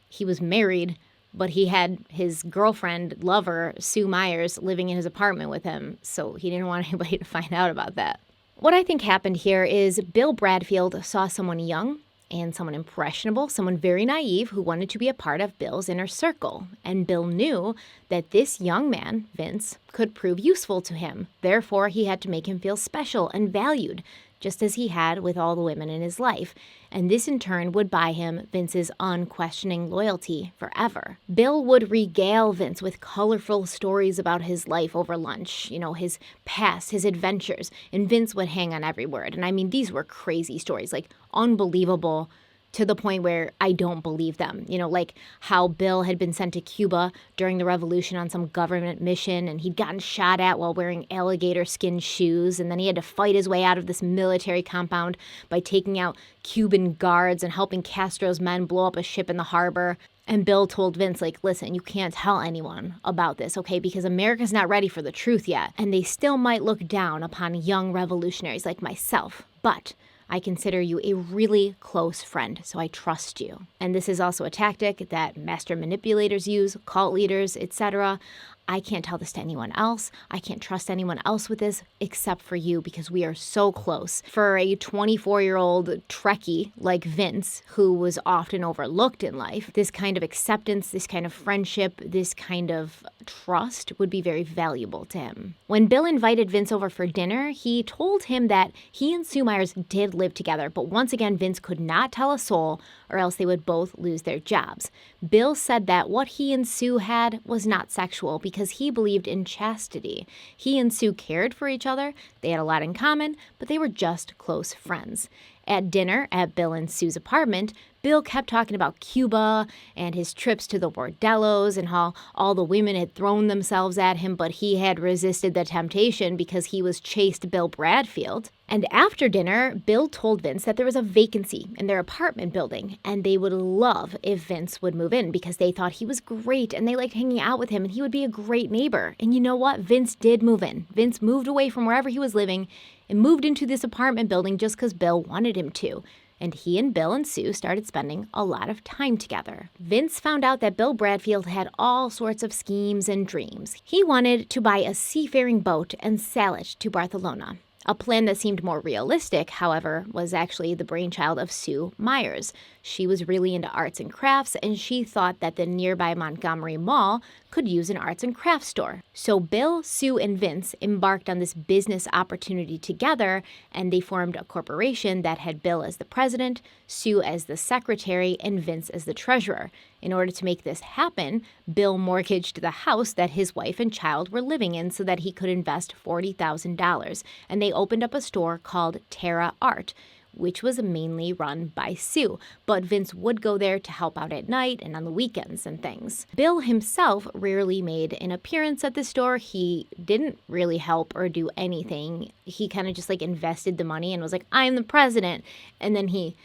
[SPEAKER 1] he was married, but he had his girlfriend, lover, Sue Myers, living in his apartment with him, so he didn't want anybody to find out about that. What I think happened here is Bill Bradfield saw someone young and someone impressionable, someone very naive who wanted to be a part of Bill's inner circle. And Bill knew that this young man, Vince, could prove useful to him. Therefore, he had to make him feel special and valued, just as he had with all the women in his life. And this in turn would buy him Vince's unquestioning loyalty forever. Bill would regale Vince with colorful stories about his life over lunch, his past, his adventures, and Vince would hang on every word. And I mean, these were crazy stories, like unbelievable, to the point where I don't believe them. Like how Bill had been sent to Cuba during the revolution on some government mission, and he'd gotten shot at while wearing alligator skin shoes, and then he had to fight his way out of this military compound by taking out Cuban guards and helping Castro's men blow up a ship in the harbor. And Bill told Vince, listen, you can't tell anyone about this, okay, because America's not ready for the truth yet, and they still might look down upon young revolutionaries like myself, but I consider you a really close friend, so I trust you. And this is also a tactic that master manipulators use, cult leaders, etc. I can't tell this to anyone else. I can't trust anyone else with this except for you because we are so close. For a 24-year-old Trekkie like Vince, who was often overlooked in life, this kind of acceptance, this kind of friendship, this kind of trust would be very valuable to him. When Bill invited Vince over for dinner, he told him that he and Sue Myers did live together, but once again, Vince could not tell a soul or else they would both lose their jobs. Bill said that what he and Sue had was not sexual because he believed in chastity. He and Sue cared for each other, they had a lot in common, but they were just close friends. At dinner at Bill and Sue's apartment, Bill kept talking about Cuba and his trips to the bordellos and how all the women had thrown themselves at him, but he had resisted the temptation because he was chaste Bill Bradfield. And after dinner, Bill told Vince that there was a vacancy in their apartment building, and they would love if Vince would move in because they thought he was great and they liked hanging out with him and he would be a great neighbor. And you know what? Vince did move in. Vince moved away from wherever he was living and moved into this apartment building just because Bill wanted him to. And he and Bill and Sue started spending a lot of time together. Vince found out that Bill Bradfield had all sorts of schemes and dreams. He wanted to buy a seafaring boat and sail it to Barcelona. A plan that seemed more realistic, however, was actually the brainchild of Sue Myers. She was really into arts and crafts, and she thought that the nearby Montgomery Mall could use an arts and crafts store. So Bill, Sue, and Vince embarked on this business opportunity together, and they formed a corporation that had Bill as the president, Sue as the secretary, and Vince as the treasurer. In order to make this happen, Bill mortgaged the house that his wife and child were living in so that he could invest $40,000, and they opened up a store called Terra Art, which was mainly run by Sue, but Vince would go there to help out at night and on the weekends and things. Bill himself rarely made an appearance at the store. He didn't really help or do anything. He kind of just invested the money and was like, "I'm the president," and then he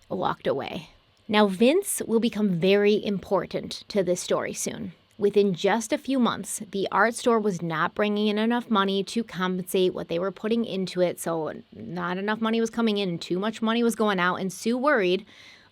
[SPEAKER 1] walked away. Now, Vince will become very important to this story soon. Within just a few months, the art store was not bringing in enough money to compensate what they were putting into it, so not enough money was coming in and too much money was going out, and Sue worried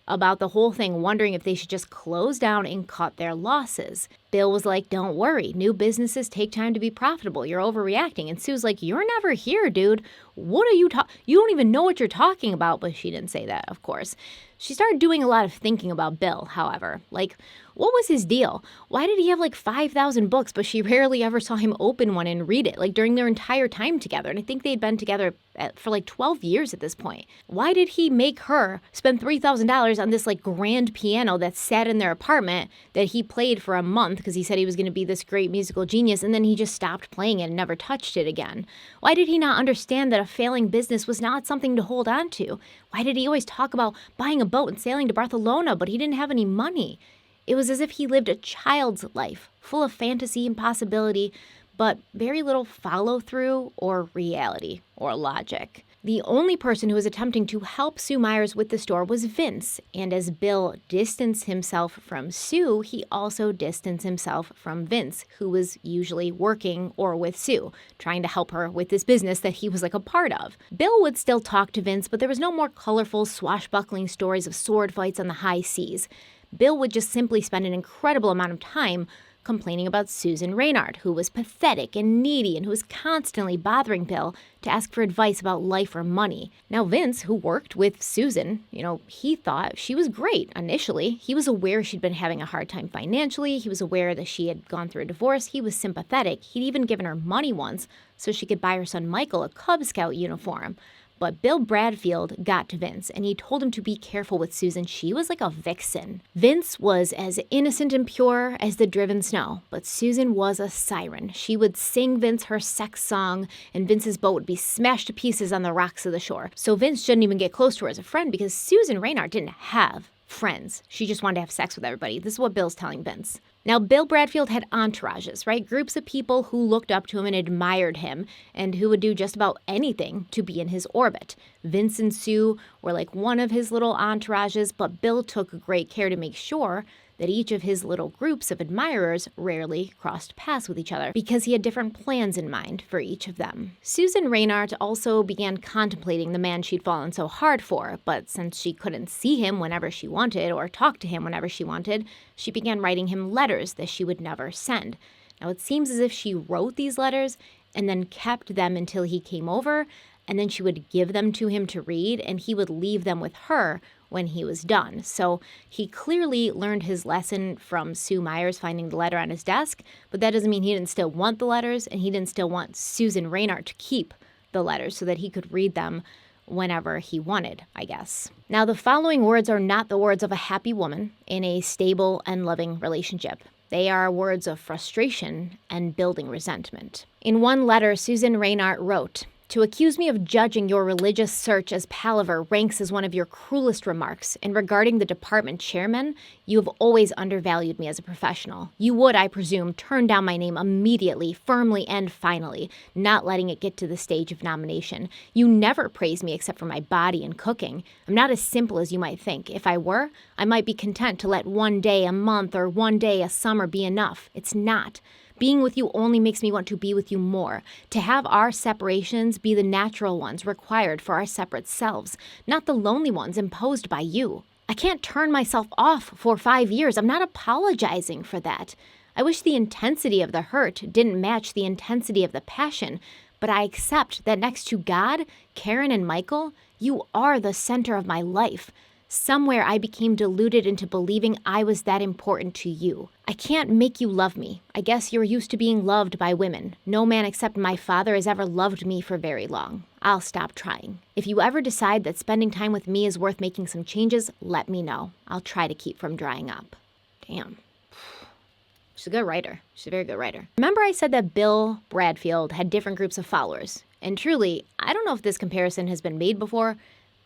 [SPEAKER 1] about the whole thing, wondering if they should just close down and cut their losses. Bill was like, "Don't worry, new businesses take time to be profitable. You're overreacting." And Sue's like, "You're never here, dude. What are you you don't even know what you're talking about." But she didn't say that, of course. She started doing a lot of thinking about Bill, however. What was his deal? Why did he have 5,000 books, but she rarely ever saw him open one and read it, during their entire time together? And I think they'd been together for 12 years at this point. Why did he make her spend $3,000 on this grand piano that sat in their apartment that he played for a month because he said he was going to be this great musical genius, and then he just stopped playing it and never touched it again? Why did he not understand that a failing business was not something to hold on to? Why did he always talk about buying a boat and sailing to Barcelona, but he didn't have any money? It was as if he lived a child's life, full of fantasy and possibility, but very little follow-through or reality or logic. The only person who was attempting to help Sue Myers with the store was Vince, and as Bill distanced himself from Sue, he also distanced himself from Vince, who was usually working or with Sue, trying to help her with this business that he was like a part of. Bill would still talk to Vince, but there was no more colorful, swashbuckling stories of sword fights on the high seas. Bill would just simply spend an incredible amount of time complaining about Susan Reynard, who was pathetic and needy and who was constantly bothering Bill to ask for advice about life or money. Now, Vince, who worked with Susan, he thought she was great initially. He was aware she'd been having a hard time financially. He was aware that she had gone through a divorce. He was sympathetic. He'd even given her money once so she could buy her son Michael a Cub Scout uniform. But Bill Bradfield got to Vince, and he told him to be careful with Susan. She was like a vixen. Vince was as innocent and pure as the driven snow, but Susan was a siren. She would sing Vince her sex song, and Vince's boat would be smashed to pieces on the rocks of the shore. So Vince shouldn't even get close to her as a friend because Susan Reynard didn't have friends. She just wanted to have sex with everybody. This is what Bill's telling Vince. Now, Bill Bradfield had entourages, right? Groups of people who looked up to him and admired him and who would do just about anything to be in his orbit. Vince and Sue were like one of his little entourages, but Bill took great care to make sure that each of his little groups of admirers rarely crossed paths with each other because he had different plans in mind for each of them. Susan Reynard also began contemplating the man she'd fallen so hard for, but since she couldn't see him whenever she wanted or talk to him whenever she wanted, she began writing him letters that she would never send. Now, it seems as if she wrote these letters and then kept them until he came over, and then she would give them to him to read, and he would leave them with her when he was done. So he clearly learned his lesson from Sue Myers finding the letter on his desk, but that doesn't mean he didn't still want the letters, and he didn't still want Susan Reynard to keep the letters so that he could read them whenever he wanted, I guess. Now, the following words are not the words of a happy woman in a stable and loving relationship. They are words of frustration and building resentment. In one letter, Susan Reynard wrote, "To accuse me of judging your religious search as palaver ranks as one of your cruelest remarks, and regarding the department chairman, you have always undervalued me as a professional. You would, I presume, turn down my name immediately, firmly, and finally, not letting it get to the stage of nomination. You never praise me except for my body and cooking. I'm not as simple as you might think. If I were, I might be content to let one day a month or one day a summer be enough. It's not. Being with you only makes me want to be with you more, to have our separations be the natural ones required for our separate selves, not the lonely ones imposed by you. I can't turn myself off for 5 years. I'm not apologizing for that. I wish the intensity of the hurt didn't match the intensity of the passion, but I accept that next to God, Karen, and Michael, you are the center of my life. Somewhere I became deluded into believing I was that important to you. I can't make you love me. I guess you're used to being loved by women. No man except my father has ever loved me for very long. I'll stop trying. If you ever decide that spending time with me is worth making some changes, let me know. I'll try to keep from drying up." Damn. She's a good writer. She's a very good writer. Remember I said that Bill Bradfield had different groups of followers? And truly, I don't know if this comparison has been made before,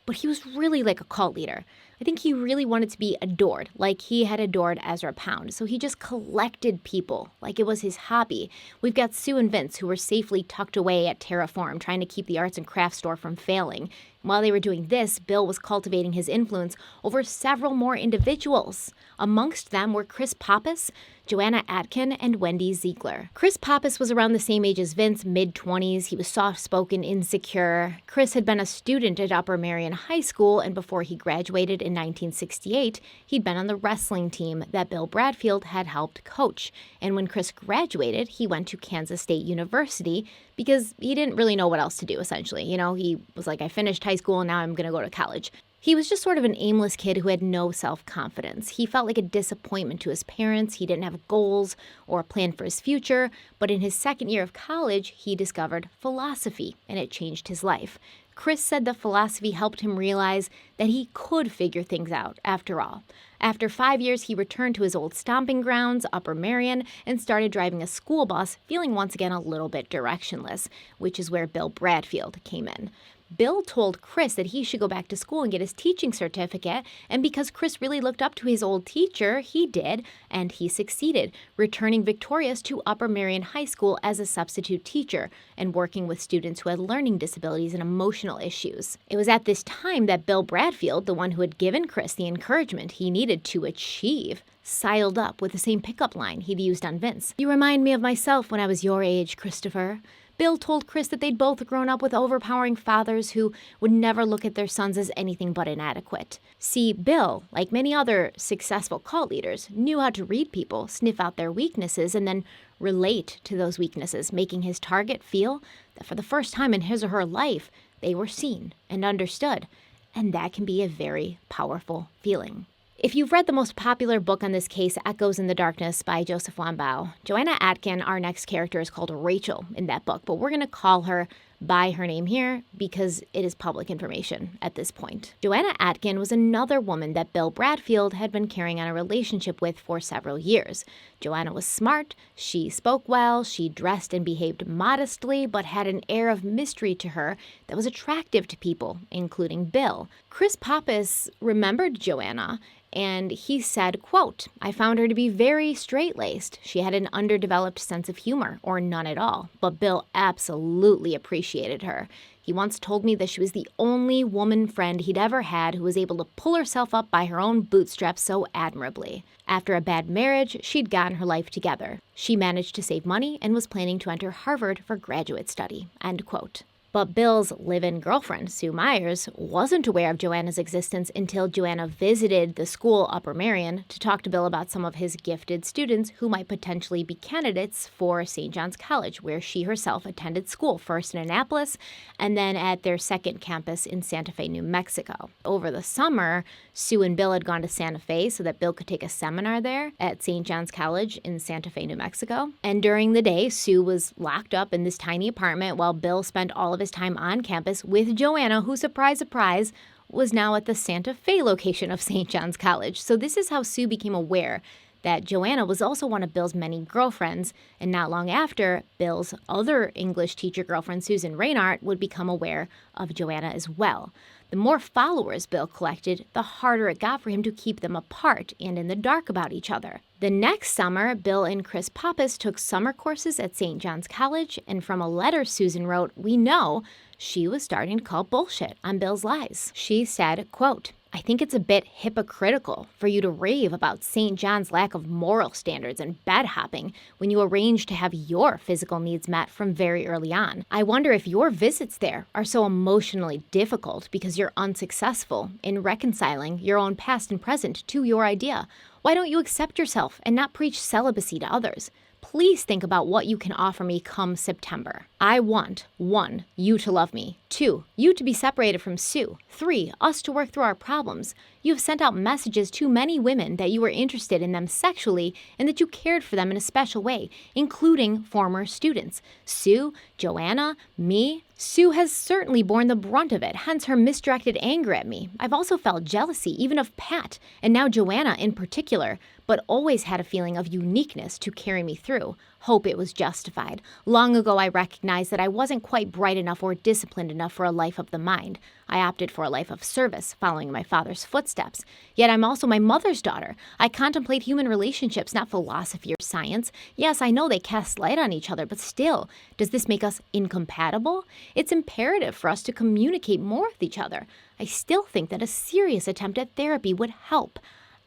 [SPEAKER 1] but he was really like a cult leader. I think he really wanted to be adored, like he had adored Ezra Pound. So he just collected people, like it was his hobby. We've got Sue and Vince, who were safely tucked away at Terraform, trying to keep the arts and crafts store from failing. While they were doing this, Bill was cultivating his influence over several more individuals. Amongst them were Chris Pappas, Joanna Atkin, and Wendy Ziegler. Chris Pappas was around the same age as Vince, mid-20s. He was soft-spoken, insecure. Chris had been a student at Upper Marion High School, and before he graduated in 1968, he'd been on the wrestling team that Bill Bradfield had helped coach. And when Chris graduated, he went to Kansas State University because he didn't really know what else to do, essentially. He was like, I finished high school and now I'm going to go to college. He was just sort of an aimless kid who had no self-confidence. He felt like a disappointment to his parents. He didn't have goals or a plan for his future. But in his second year of college, he discovered philosophy, and it changed his life. Chris said that philosophy helped him realize that he could figure things out after all. After 5 years, he returned to his old stomping grounds, Upper Marion, and started driving a school bus, feeling once again a little bit directionless, which is where Bill Bradfield came in. Bill told Chris that he should go back to school and get his teaching certificate, and because Chris really looked up to his old teacher, he did, and he succeeded, returning victorious to Upper Merion High School as a substitute teacher and working with students who had learning disabilities and emotional issues. It was at this time that Bill Bradfield, the one who had given Chris the encouragement he needed to achieve, sidled up with the same pickup line he'd used on Vince. "You remind me of myself when I was your age, Christopher." Bill told Chris that they'd both grown up with overpowering fathers who would never look at their sons as anything but inadequate. See, Bill, like many other successful cult leaders, knew how to read people, sniff out their weaknesses, and then relate to those weaknesses, making his target feel that for the first time in his or her life, they were seen and understood. And that can be a very powerful feeling. If you've read the most popular book on this case, Echoes in the Darkness by Joseph Wambaugh, Joanna Atkin, our next character, is called Rachel in that book, but we're going to call her by her name here because it is public information at this point. Joanna Atkin was another woman that Bill Bradfield had been carrying on a relationship with for several years. Joanna was smart, she spoke well, she dressed and behaved modestly, but had an air of mystery to her that was attractive to people, including Bill. Chris Pappas remembered Joanna, and he said, quote, "I found her to be very straight-laced. She had an underdeveloped sense of humor, or none at all, but Bill absolutely appreciated her. He once told me that she was the only woman friend he'd ever had who was able to pull herself up by her own bootstraps so admirably. After a bad marriage, she'd gotten her life together. She managed to save money and was planning to enter Harvard for graduate study," end quote. But Bill's live-in girlfriend, Sue Myers, wasn't aware of Joanna's existence until Joanna visited the school, Upper Merion, to talk to Bill about some of his gifted students who might potentially be candidates for St. John's College, where she herself attended school, first in Annapolis and then at their second campus in Santa Fe, New Mexico. Over the summer, Sue and Bill had gone to Santa Fe so that Bill could take a seminar there at St. John's College in Santa Fe, New Mexico. And during the day, Sue was locked up in this tiny apartment while Bill spent all of his time on campus with Joanna, who, surprise, surprise, was now at the Santa Fe location of St. John's College. So this is how Sue became aware that Joanna was also one of Bill's many girlfriends, and not long after, Bill's other English teacher girlfriend, Susan Reinhardt, would become aware of Joanna as well. The more followers Bill collected, the harder it got for him to keep them apart and in the dark about each other. The next summer, Bill and Chris Pappas took summer courses at St. John's College, and from a letter Susan wrote, we know she was starting to call bullshit on Bill's lies. She said, quote, "I think it's a bit hypocritical for you to rave about St. John's lack of moral standards and bed hopping when you arrange to have your physical needs met from very early on. I wonder if your visits there are so emotionally difficult because you're unsuccessful in reconciling your own past and present to your idea. Why don't you accept yourself and not preach celibacy to others? Please think about what you can offer me come September. I want 1. You to love me. 2. You to be separated from Sue. 3. Us to work through our problems. You have sent out messages to many women that you were interested in them sexually and that you cared for them in a special way, including former students. Sue, Joanna, me. Sue has certainly borne the brunt of it, hence her misdirected anger at me. I've also felt jealousy, even of Pat, and now Joanna in particular, but always had a feeling of uniqueness to carry me through. Hope it was justified. Long ago I recognized that I wasn't quite bright enough or disciplined enough for a life of the mind. I opted for a life of service, following my father's footsteps. Yet I'm also my mother's daughter. I contemplate human relationships, not philosophy or science. Yes, I know they cast light on each other, but still, does this make us incompatible? It's imperative for us to communicate more with each other. I still think that a serious attempt at therapy would help."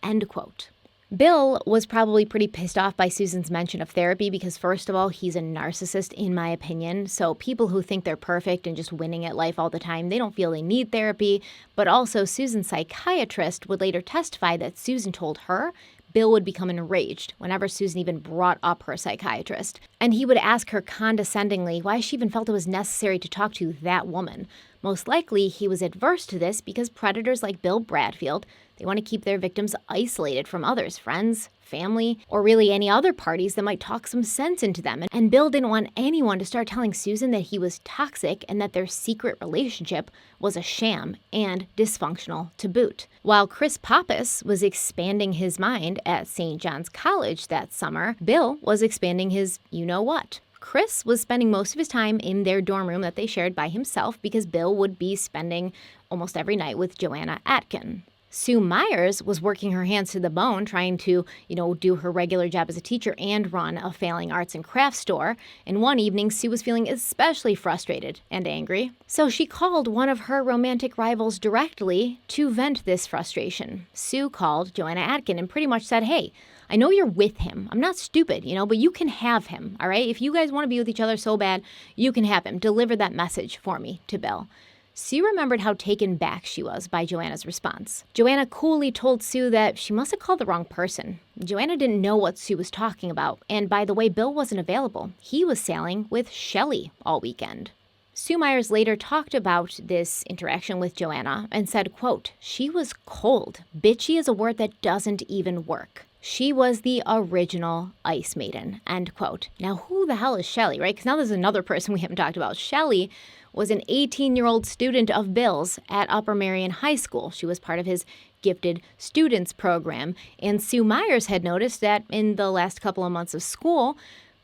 [SPEAKER 1] End quote. Bill was probably pretty pissed off by Susan's mention of therapy because, first of all, he's a narcissist, in my opinion. So people who think they're perfect and just winning at life all the time, they don't feel they need therapy. But also, Susan's psychiatrist would later testify that Susan told her Bill would become enraged whenever Susan even brought up her psychiatrist. And he would ask her condescendingly why she even felt it was necessary to talk to that woman. Most likely, he was adverse to this because predators like Bill Bradfield, they want to keep their victims isolated from others, friends, family, or really any other parties that might talk some sense into them. And Bill didn't want anyone to start telling Susan that he was toxic and that their secret relationship was a sham and dysfunctional to boot. While Chris Pappas was expanding his mind at St. John's College that summer, Bill was expanding his you-know-what. Chris was spending most of his time in their dorm room that they shared by himself because Bill would be spending almost every night with Joanna Atkin. Sue Myers was working her hands to the bone trying to, do her regular job as a teacher and run a failing arts and crafts store. And one evening, Sue was feeling especially frustrated and angry. So she called one of her romantic rivals directly to vent this frustration. Sue called Joanna Atkin and pretty much said, hey, I know you're with him. I'm not stupid, but you can have him, all right? If you guys want to be with each other so bad, you can have him. Deliver that message for me to Bill. Sue remembered how taken back she was by Joanna's response. Joanna coolly told Sue that she must have called the wrong person. Joanna didn't know what Sue was talking about, and by the way, Bill wasn't available. He was sailing with Shelley all weekend. Sue Myers later talked about this interaction with Joanna and said, quote, she was cold. Bitchy is a word that doesn't even work. She was the original ice maiden, end quote. Now, who the hell is Shelley, right? Because now there's another person we haven't talked about. Shelley was an 18-year-old student of Bill's at Upper Marion High School. She was part of his gifted students program. And Sue Myers had noticed that in the last couple of months of school,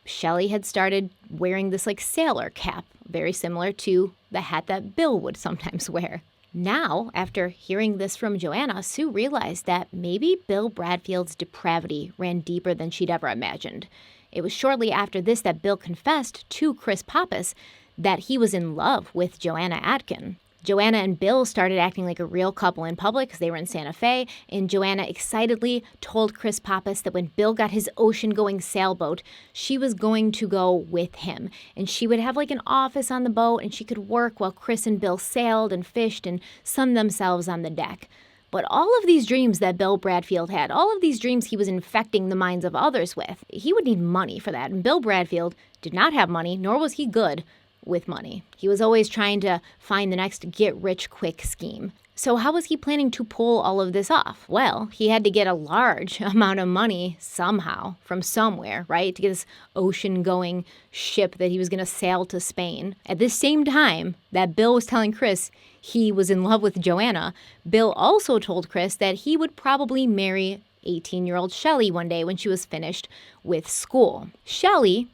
[SPEAKER 1] Shelley had started wearing this sailor cap, very similar to the hat that Bill would sometimes wear. Now, after hearing this from Joanna, Sue realized that maybe Bill Bradfield's depravity ran deeper than she'd ever imagined. It was shortly after this that Bill confessed to Chris Pappas that he was in love with Joanna Atkin. Joanna and Bill started acting like a real couple in public because they were in Santa Fe, and Joanna excitedly told Chris Pappas that when Bill got his ocean-going sailboat, she was going to go with him. And she would have an office on the boat, and she could work while Chris and Bill sailed and fished and sunned themselves on the deck. But all of these dreams that Bill Bradfield had, all of these dreams he was infecting the minds of others with, he would need money for that. And Bill Bradfield did not have money, nor was he good with money. He was always trying to find the next get-rich-quick scheme. So how was he planning to pull all of this off? Well, he had to get a large amount of money somehow from somewhere, right? To get this ocean-going ship that he was going to sail to Spain. At the same time that Bill was telling Chris he was in love with Joanna, Bill also told Chris that he would probably marry 18-year-old Shelley one day when she was finished with school. Shelley,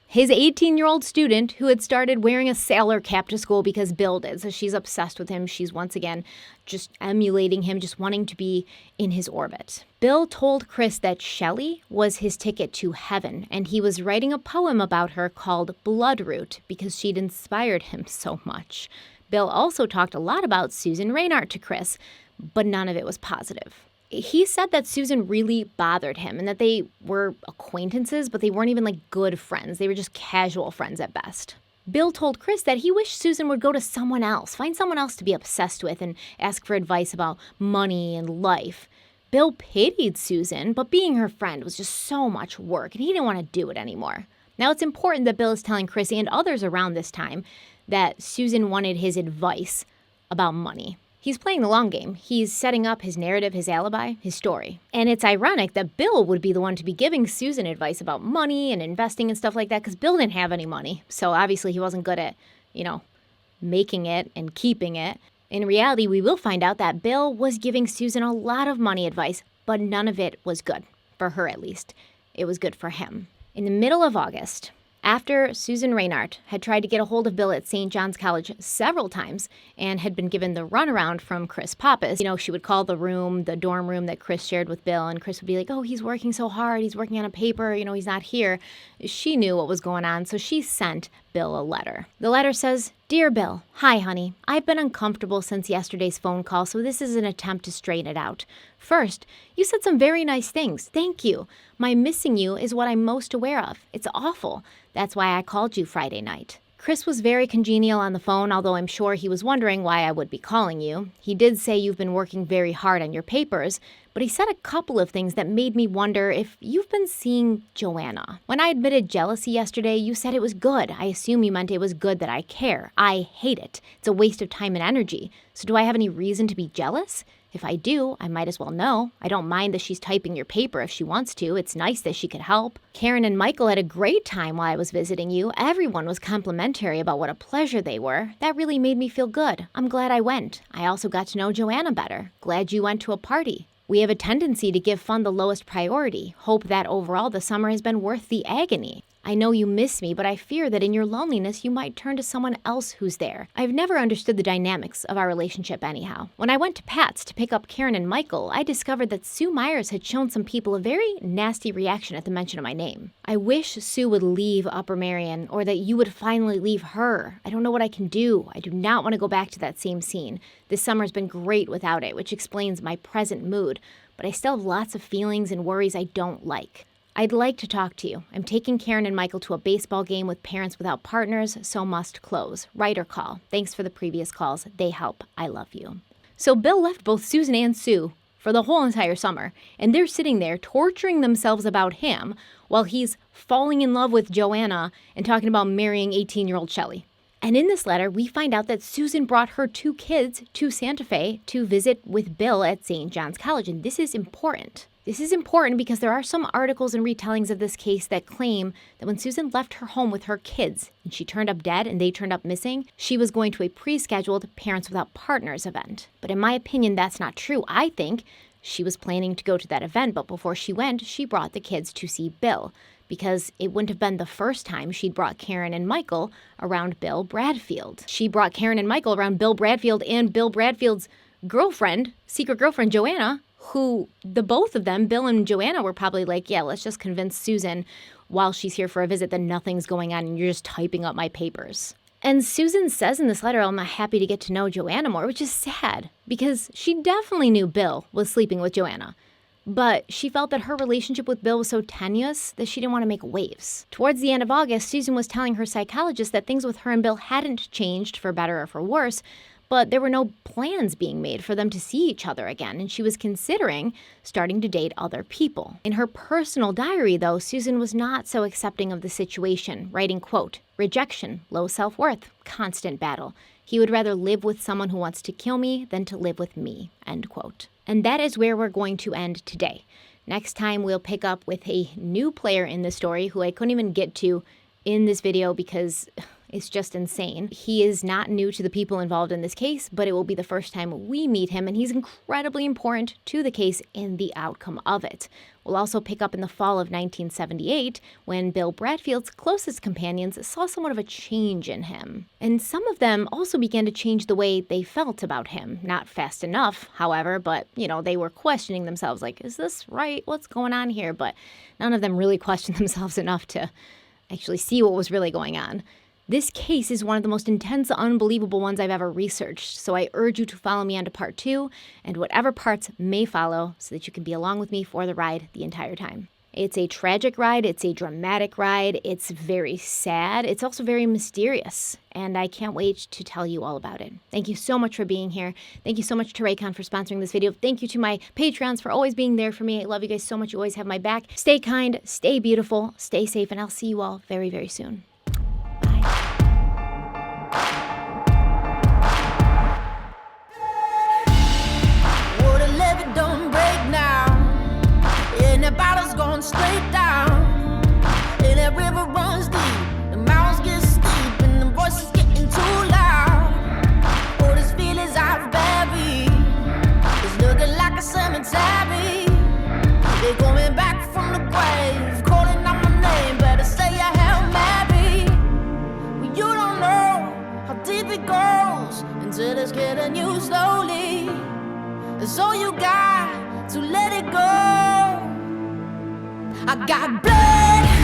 [SPEAKER 1] his 18-year-old student who had started wearing a sailor cap to school because Bill did. So she's obsessed with him. She's once again just emulating him, just wanting to be in his orbit. Bill told Chris that Shelley was his ticket to heaven, and he was writing a poem about her called Bloodroot because she'd inspired him so much. Bill also talked a lot about Susan Reinhardt to Chris, but none of it was positive. He said that Susan really bothered him and that they were acquaintances, but they weren't even good friends. They were just casual friends at best. Bill told Chris that he wished Susan would go to someone else, find someone else to be obsessed with and ask for advice about money and life. Bill pitied Susan, but being her friend was just so much work and he didn't want to do it anymore. Now, it's important that Bill is telling Chris and others around this time that Susan wanted his advice about money. He's playing the long game. He's setting up his narrative, his alibi, his story. And it's ironic that Bill would be the one to be giving Susan advice about money and investing and stuff like that because Bill didn't have any money. So obviously he wasn't good at, making it and keeping it. In reality, we will find out that Bill was giving Susan a lot of money advice, but none of it was good, for her at least. It was good for him. In the middle of August, after Susan Reinhardt had tried to get a hold of Bill at St. John's College several times and had been given the runaround from Chris Pappas, she would call the dorm room that Chris shared with Bill, and Chris would be like, oh, he's working so hard, he's working on a paper, he's not here. She knew what was going on, so she sent Bill a letter. The letter says, Dear Bill, hi, honey. I've been uncomfortable since yesterday's phone call, so this is an attempt to straighten it out. First, you said some very nice things. Thank you. My missing you is what I'm most aware of. It's awful. That's why I called you Friday night. Chris was very congenial on the phone, although I'm sure he was wondering why I would be calling you. He did say you've been working very hard on your papers, but he said a couple of things that made me wonder if you've been seeing Joanna. When I admitted jealousy yesterday, you said it was good. I assume you meant it was good that I care. I hate it. It's a waste of time and energy. So do I have any reason to be jealous? If I do, I might as well know. I don't mind that she's typing your paper if she wants to. It's nice that she could help. Karen and Michael had a great time while I was visiting you. Everyone was complimentary about what a pleasure they were. That really made me feel good. I'm glad I went. I also got to know Joanna better. Glad you went to a party. We have a tendency to give fun the lowest priority. Hope that overall the summer has been worth the agony. I know you miss me, but I fear that in your loneliness, you might turn to someone else who's there. I've never understood the dynamics of our relationship anyhow. When I went to Pat's to pick up Karen and Michael, I discovered that Sue Myers had shown some people a very nasty reaction at the mention of my name. I wish Sue would leave Upper Marion, or that you would finally leave her. I don't know what I can do. I do not want to go back to that same scene. This summer's been great without it, which explains my present mood, but I still have lots of feelings and worries I don't like. I'd like to talk to you. I'm taking Karen and Michael to a baseball game with Parents Without Partners, so must close. Write or call. Thanks for the previous calls. They help. I love you. So Bill left both Susan and Sue for the whole entire summer, and they're sitting there torturing themselves about him while he's falling in love with Joanna and talking about marrying 18-year-old Shelley. And in this letter, we find out that Susan brought her 2 kids to Santa Fe to visit with Bill at St. John's College, and this is important. This is important because there are some articles and retellings of this case that claim that when Susan left her home with her kids and she turned up dead and they turned up missing, she was going to a pre-scheduled Parents Without Partners event. But in my opinion, that's not true. I think she was planning to go to that event, but before she went, she brought the kids to see Bill, because it wouldn't have been the first time she'd brought Karen and Michael around Bill Bradfield. She brought Karen and Michael around Bill Bradfield and Bill Bradfield's girlfriend, secret girlfriend, Joanna, who the both of them, Bill and Joanna, were probably like, yeah, let's just convince Susan while she's here for a visit that nothing's going on and you're just typing up my papers. And Susan says in this letter, I'm happy to get to know Joanna more, which is sad because she definitely knew Bill was sleeping with Joanna. But she felt that her relationship with Bill was so tenuous that she didn't want to make waves. Towards the end of August, Susan was telling her psychologist that things with her and Bill hadn't changed for better or for worse, but there were no plans being made for them to see each other again, and she was considering starting to date other people. In her personal diary, though, Susan was not so accepting of the situation, writing, quote, rejection, low self-worth, constant battle. He would rather live with someone who wants to kill me than to live with me, end quote. And that is where we're going to end today. Next time, we'll pick up with a new player in the story who I couldn't even get to in this video because it's just insane. He is not new to the people involved in this case, but it will be the first time we meet him, and he's incredibly important to the case and the outcome of it. We'll also pick up in the fall of 1978 when Bill Bradfield's closest companions saw somewhat of a change in him. And some of them also began to change the way they felt about him. Not fast enough, however, but, they were questioning themselves like, is this right? What's going on here? But none of them really questioned themselves enough to actually see what was really going on. This case is one of the most intense, unbelievable ones I've ever researched, so I urge you to follow me on to part 2 and whatever parts may follow so that you can be along with me for the ride the entire time. It's a tragic ride, it's a dramatic ride, it's very sad, it's also very mysterious, and I can't wait to tell you all about it. Thank you so much for being here. Thank you so much to Raycon for sponsoring this video. Thank you to my Patreons for always being there for me. I love you guys so much. You always have my back. Stay kind, stay beautiful, stay safe, and I'll see you all very, very soon.
[SPEAKER 2] The bottle's going straight down, and that river runs deep, the mountains get steep, and the voices getting too loud. All these feelings I've buried, it's looking like a cemetery. They're coming back from the grave, calling out my name, better say I Hail Mary. Well, you don't know how deep it goes until it's killing you slowly. So you got to let it go. I got blood